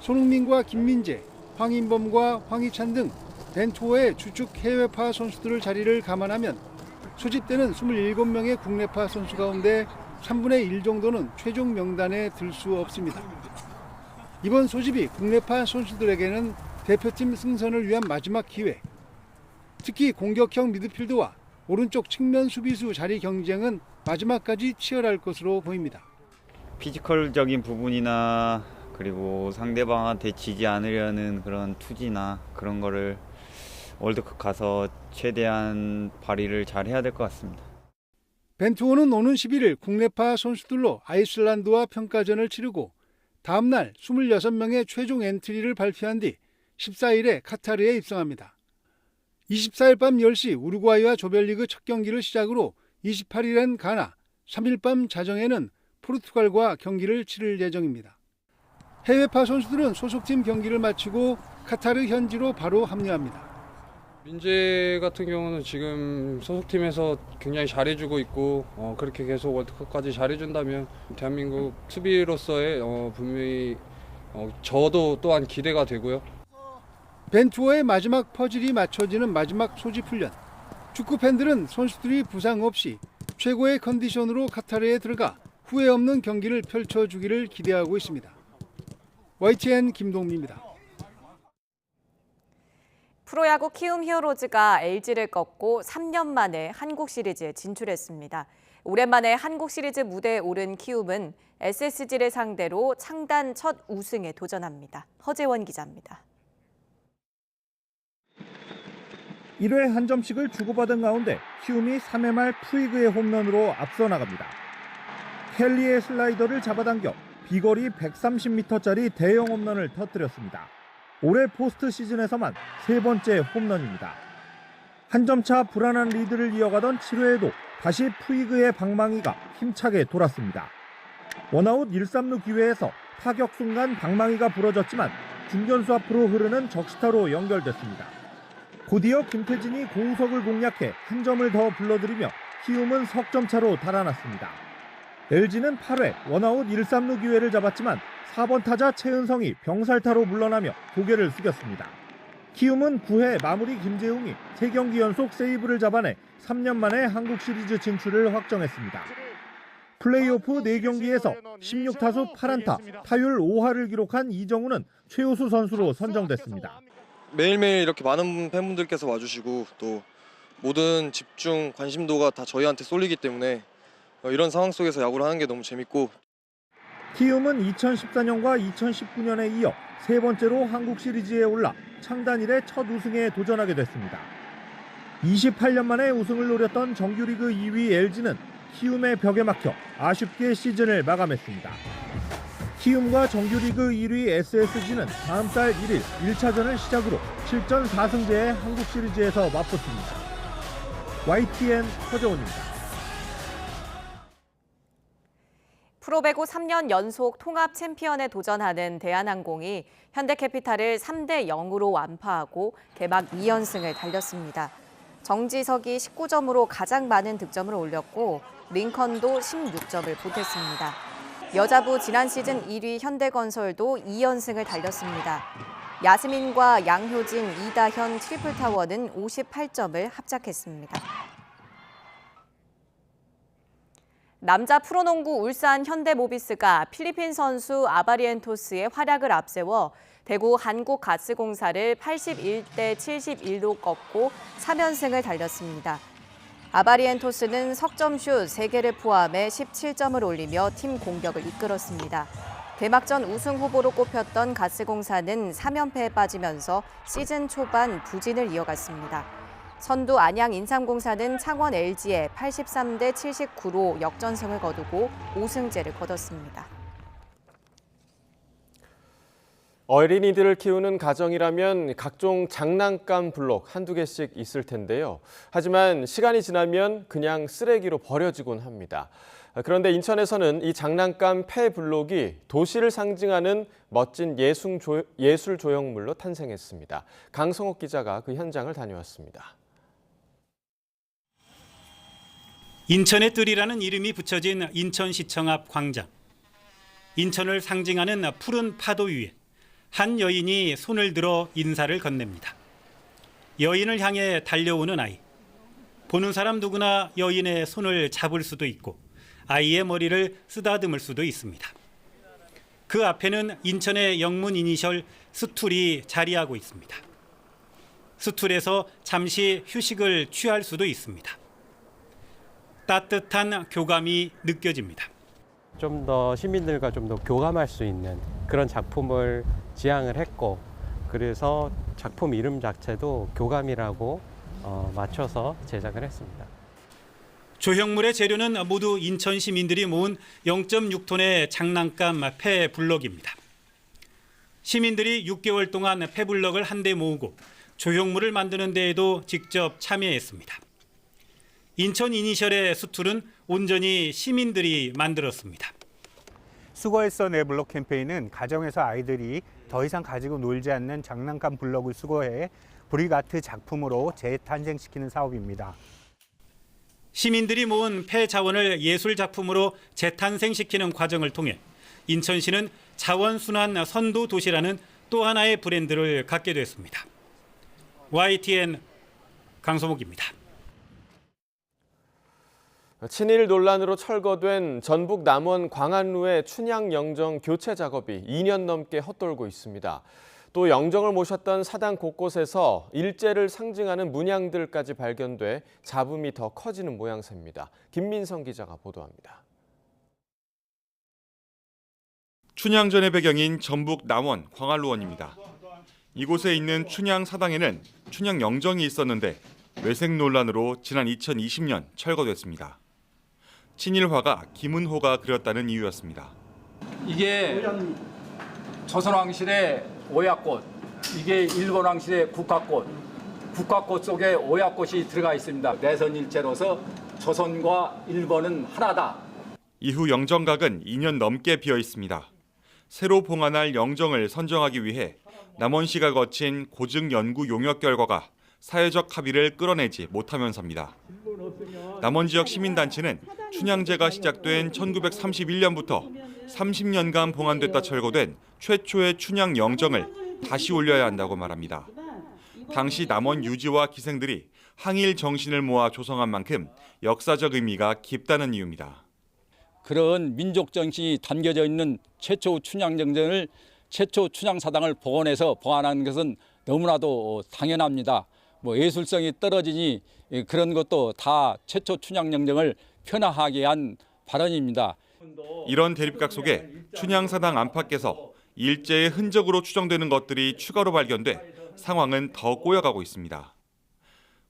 손흥민과 김민재, 황인범과 황희찬 등 벤투호의 주축 해외파 선수들의 자리를 감안하면 소집되는 27명의 국내파 선수 가운데 3분의 1 정도는 최종 명단에 들 수 없습니다. 이번 소집이 국내파 선수들에게는 대표팀 승선을 위한 마지막 기회. 특히 공격형 미드필드와 오른쪽 측면 수비수 자리 경쟁은 마지막까지 치열할 것으로 보입니다. 피지컬적인 부분이나 그리고 상대방한테 지지 않으려는 그런 투지나 그런 거를 월드컵 가서 최대한 발휘를 잘 해야 될 것 같습니다. 벤투호는 오는 11일 국내파 선수들로 아이슬란드와 평가전을 치르고 다음 날 26명의 최종 엔트리를 발표한 뒤 14일에 카타르에 입성합니다. 24일 밤 10시 우루과이와 조별리그 첫 경기를 시작으로 28일엔 가나, 3일 밤 자정에는 포르투갈과 경기를 치를 예정입니다. 해외파 선수들은 소속팀 경기를 마치고 카타르 현지로 바로 합류합니다. 민재 같은 경우는 지금 소속팀에서 굉장히 잘해주고 있고 그렇게 계속 월드컵까지 잘해준다면 대한민국 수비로서의 분명히 저도 또한 기대가 되고요. 벤투호의 마지막 퍼즐이 맞춰지는 마지막 소집 훈련. 축구 팬들은 선수들이 부상 없이 최고의 컨디션으로 카타르에 들어가 후회 없는 경기를 펼쳐주기를 기대하고 있습니다. YTN 김동민입니다. 프로야구 키움 히어로즈가 LG를 꺾고 3년 만에 한국 시리즈에 진출했습니다. 오랜만에 한국 시리즈 무대에 오른 키움은 SSG를 상대로 창단 첫 우승에 도전합니다. 허재원 기자입니다. 1회 한 점씩을 주고받은 가운데 키움이 3회 말 푸이그의 홈런으로 앞서 나갑니다. 켈리의 슬라이더를 잡아당겨 비거리 130m짜리 대형 홈런을 터뜨렸습니다. 올해 포스트 시즌에서만 세 번째 홈런입니다. 한 점차 불안한 리드를 이어가던 7회에도 다시 푸이그의 방망이가 힘차게 돌았습니다. 원아웃 1-3루 기회에서 타격 순간 방망이가 부러졌지만 중견수 앞으로 흐르는 적시타로 연결됐습니다. 곧이어 김태진이 고우석을 공략해 한 점을 더 불러들이며 키움은 석점차로 달아났습니다. LG는 8회 원아웃 1-3루 기회를 잡았지만 4번 타자 최은성이 병살타로 물러나며 고개를 숙였습니다. 키움은 9회 마무리 김재웅이 3경기 연속 세이브를 잡아내 3년 만에 한국 시리즈 진출을 확정했습니다. 플레이오프 4경기에서 16타수 8안타, 타율 5할을 기록한 이정우는 최우수 선수로 선정됐습니다. 매일매일 이렇게 많은 팬분들께서 와주시고 또 모든 집중, 관심도가 다 저희한테 쏠리기 때문에 이런 상황 속에서 야구를 하는 게 너무 재밌고 키움은 2014년과 2019년에 이어 세 번째로 한국 시리즈에 올라 창단 이래 첫 우승에 도전하게 됐습니다. 28년 만에 우승을 노렸던 정규리그 2위 LG는 키움의 벽에 막혀 아쉽게 시즌을 마감했습니다. 키움과 정규리그 1위 SSG는 다음 달 1일 1차전을 시작으로 7전 4승제의 한국 시리즈에서 맞붙습니다. YTN 허재원입니다. 프로배구 3년 연속 통합 챔피언에 도전하는 대한항공이 현대캐피탈을 3-0으로 완파하고 개막 2연승을 달렸습니다. 정지석이 19점으로 가장 많은 득점을 올렸고 링컨도 16점을 보탰습니다. 여자부 지난 시즌 1위 현대건설도 2연승을 달렸습니다. 야스민과 양효진, 이다현, 트리플타워는 58점을 합작했습니다. 남자 프로농구 울산 현대모비스가 필리핀 선수 아바리엔토스의 활약을 앞세워 대구 한국가스공사를 81-71로 꺾고 3연승을 달렸습니다. 아바리엔토스는 석점슛 3개를 포함해 17점을 올리며 팀 공격을 이끌었습니다. 개막전 우승 후보로 꼽혔던 가스공사는 3연패에 빠지면서 시즌 초반 부진을 이어갔습니다. 선두 안양 인삼공사는 창원 LG에 83-79로 역전승을 거두고 5승째를 거뒀습니다. 어린이들을 키우는 가정이라면 각종 장난감 블록 한두 개씩 있을 텐데요. 하지만 시간이 지나면 그냥 쓰레기로 버려지곤 합니다. 그런데 인천에서는 이 장난감 폐 블록이 도시를 상징하는 멋진 예술 조형물로 탄생했습니다. 강성옥 기자가 그 현장을 다녀왔습니다. 인천의 뜰이라는 이름이 붙여진 인천시청 앞 광장. 인천을 상징하는 푸른 파도 위에 한 여인이 손을 들어 인사를 건넵니다. 여인을 향해 달려오는 아이. 보는 사람 누구나 여인의 손을 잡을 수도 있고 아이의 머리를 쓰다듬을 수도 있습니다. 그 앞에는 인천의 영문 이니셜 스툴이 자리하고 있습니다. 스툴에서 잠시 휴식을 취할 수도 있습니다. 따뜻한 교감이 느껴집니다. 좀 더 시민들과 좀 더 교감할 수 있는 그런 작품을 지향을 했고, 그래서 작품 이름 자체도 교감이라고 맞춰서 제작을 했습니다. 조형물의 재료는 모두 인천 시민들이 모은 0.6톤의 장난감 폐블럭입니다. 시민들이 6개월 동안 폐블럭을 한데 모으고 조형물을 만드는 데에도 직접 참여했습니다. 인천 이니셜의 스툴은 온전히 시민들이 만들었습니다. 수거했어 내 블럭 캠페인은 가정에서 아이들이 더 이상 가지고 놀지 않는 장난감 블럭을 수거해 브릭아트 작품으로 재탄생시키는 사업입니다. 시민들이 모은 폐 자원을 예술 작품으로 재탄생시키는 과정을 통해 인천시는 자원순환 선도 도시라는 또 하나의 브랜드를 갖게 됐습니다. YTN 강소목입니다. 친일 논란으로 철거된 전북 남원 광안루의 춘향 영정 교체 작업이 2년 넘게 헛돌고 있습니다. 또 영정을 모셨던 사당 곳곳에서 일제를 상징하는 문양들까지 발견돼 잡음이 더 커지는 모양새입니다. 김민성 기자가 보도합니다. 춘향전의 배경인 전북 남원 광안루원입니다. 이곳에 있는 춘향 사당에는 춘향 영정이 있었는데 외색 논란으로 지난 2020년 철거됐습니다. 친일화가 김은호가 그렸다는 이유였습니다. 이게 조선왕실의 오약꽃, 이게 일본왕실의 국화꽃, 국화꽃 속에 오약꽃이 들어가 있습니다. 내선일체로서 조선과 일본은 하나다. 이후 영정각은 2년 넘게 비어 있습니다. 새로 봉안할 영정을 선정하기 위해 남원시가 거친 고증 연구 용역 결과가 사회적 합의를 끌어내지 못하면서입니다. 남원 지역 시민단체는 춘향제가 시작된 1931년부터 30년간 봉안됐다 철거된 최초의 춘향 영정을 다시 올려야 한다고 말합니다. 당시 남원 유지와 기생들이 항일 정신을 모아 조성한 만큼 역사적 의미가 깊다는 이유입니다. 그런 민족 정신이 담겨져 있는 최초 춘향 영정을 최초 춘향 사당을 복원해서 봉안하는 것은 너무나도 당연합니다. 예술성이 떨어지니 그런 것도 다 최초 춘향 영정을 편하게 한 발언입니다. 이런 대립각 속에 춘향 사당 안팎에서 일제의 흔적으로 추정되는 것들이 추가로 발견돼 상황은 더 꼬여가고 있습니다.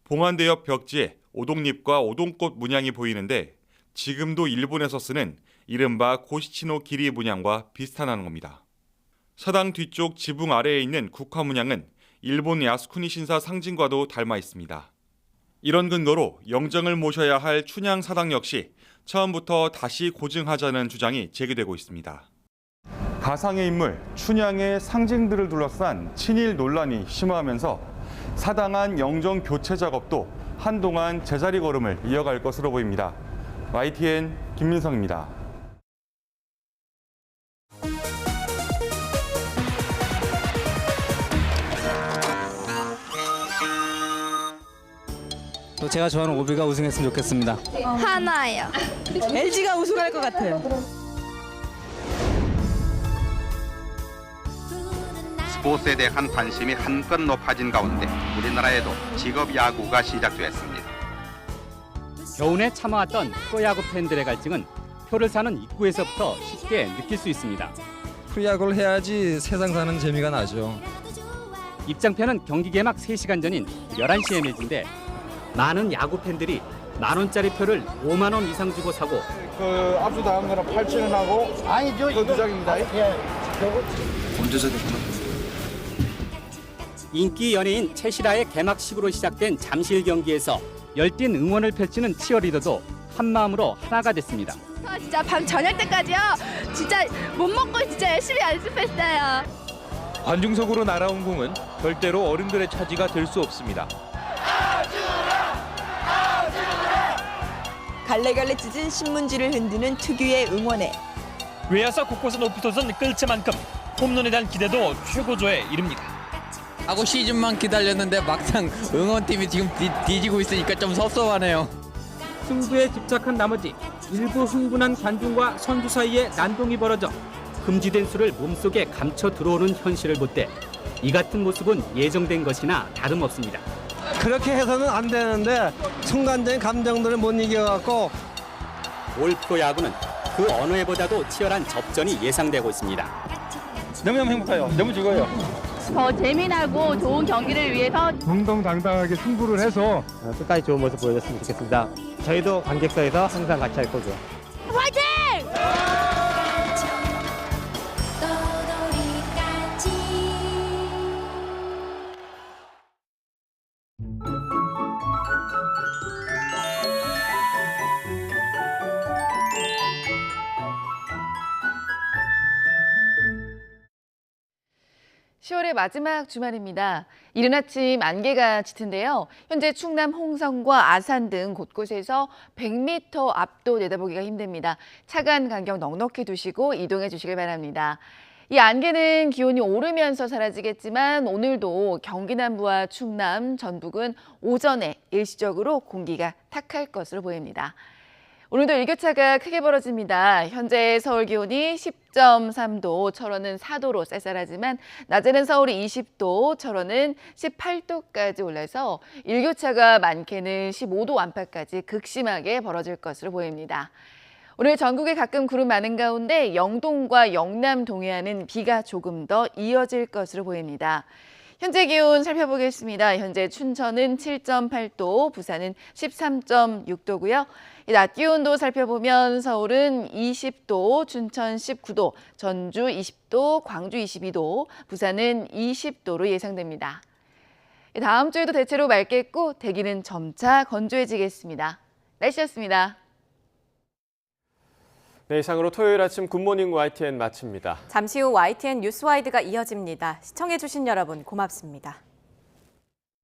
봉안대 옆 벽지에 오동잎과 오동꽃 문양이 보이는데 지금도 일본에서 쓰는 이른바 고시치노 기리 문양과 비슷하다는 겁니다. 사당 뒤쪽 지붕 아래에 있는 국화 문양은 일본 야스쿠니 신사 상징과도 닮아 있습니다. 이런 근거로 영정을 모셔야 할 춘향 사당 역시 처음부터 다시 고증하자는 주장이 제기되고 있습니다. 가상의 인물 춘향의 상징들을 둘러싼 친일 논란이 심화하면서 사당 영정 교체 작업도 한동안 제자리 걸음을 이어갈 것으로 보입니다. YTN 김민성입니다. 또 제가 좋아하는 오비가 우승했으면 좋겠습니다. 하나요. LG가 우승할 것 같아요. 스포츠에 대한 관심이 한껏 높아진 가운데 우리나라에도 직업 야구가 시작됐습니다. 겨우내 참아왔던 프로야구 팬들의 갈증은 표를 사는 입구에서부터 쉽게 느낄 수 있습니다. 프로야구를 해야지 세상 사는 재미가 나죠. 입장표는 경기 개막 3시간 전인 11시에 매진돼 많은 야구 팬들이 만원짜리 표를 5만 원 이상 주고 사고 압수 당한 거는 8,000원하고 아니죠. 이거 두 장입니다. 언제 사겠구나. 인기 연예인 최시라의 개막식으로 시작된 잠실 경기에서 열띤 응원을 펼치는 치어리더도 한마음으로 하나가 됐습니다. 진짜 밤 저녁 때까지요. 진짜 못 먹고 진짜 열심히 연습했어요. 관중석으로 날아온 공은 절대로 어른들의 차지가 될 수 없습니다. 갈래갈래 찢은 신문지를 흔드는 특유의 응원에 외야사 곳곳에 높이솟은 끌채만큼 홈런에 대한 기대도 최고조에 이릅니다. 하고 시즌만 기다렸는데 막상 응원팀이 지금 뒤지고 있으니까 좀 섭섭하네요. 승부에 집착한 나머지 일부 흥분한 관중과 선수 사이에 난동이 벌어져 금지된 수를 몸속에 감춰 들어오는 현실을 볼 때 이 같은 모습은 예정된 것이나 다름없습니다. 그렇게 해서는 안 되는데 순간적인 감정들을 못 이겨갖고 올 프로야구는 그 어느 해보다도 치열한 접전이 예상되고 있습니다. 너무너무 행복해요. 너무 즐거워요. 더 재미나고 좋은 경기를 위해서 정정당당하게 승부를 해서 끝까지 좋은 모습 보여줬으면 좋겠습니다. 저희도 관객석에서 항상 같이 할 거고요. 화이팅! (10월의) 마지막 주말입니다. 이른 아침 안개가 짙은데요. 현재 충남 홍성과 아산 등 곳곳에서 100m 앞도 내다보기가 힘듭니다. 차간 간격 넉넉히 두시고 이동해 주시길 바랍니다. 이 안개는 기온이 오르면서 사라지겠지만 오늘도 경기 남부와 충남, 전북은 오전에 일시적으로 공기가 탁할 것으로 보입니다. 오늘도 일교차가 크게 벌어집니다. 현재 서울 기온이 10.3도, 철원은 4도로 쌀쌀하지만 낮에는 서울이 20도, 철원은 18도까지 올라서 일교차가 많게는 15도 안팎까지 극심하게 벌어질 것으로 보입니다. 오늘 전국에 가끔 구름 많은 가운데 영동과 영남 동해안은 비가 조금 더 이어질 것으로 보입니다. 현재 기온 살펴보겠습니다. 현재 춘천은 7.8도, 부산은 13.6도고요. 낮 기온도 살펴보면 서울은 20도, 춘천 19도, 전주 20도, 광주 22도, 부산은 20도로 예상됩니다. 다음 주에도 대체로 맑겠고 대기는 점차 건조해지겠습니다. 날씨였습니다. 네, 이상으로 토요일 아침 굿모닝 YTN 마칩니다. 잠시 후 YTN 뉴스와이드가 이어집니다. 시청해주신 여러분 고맙습니다.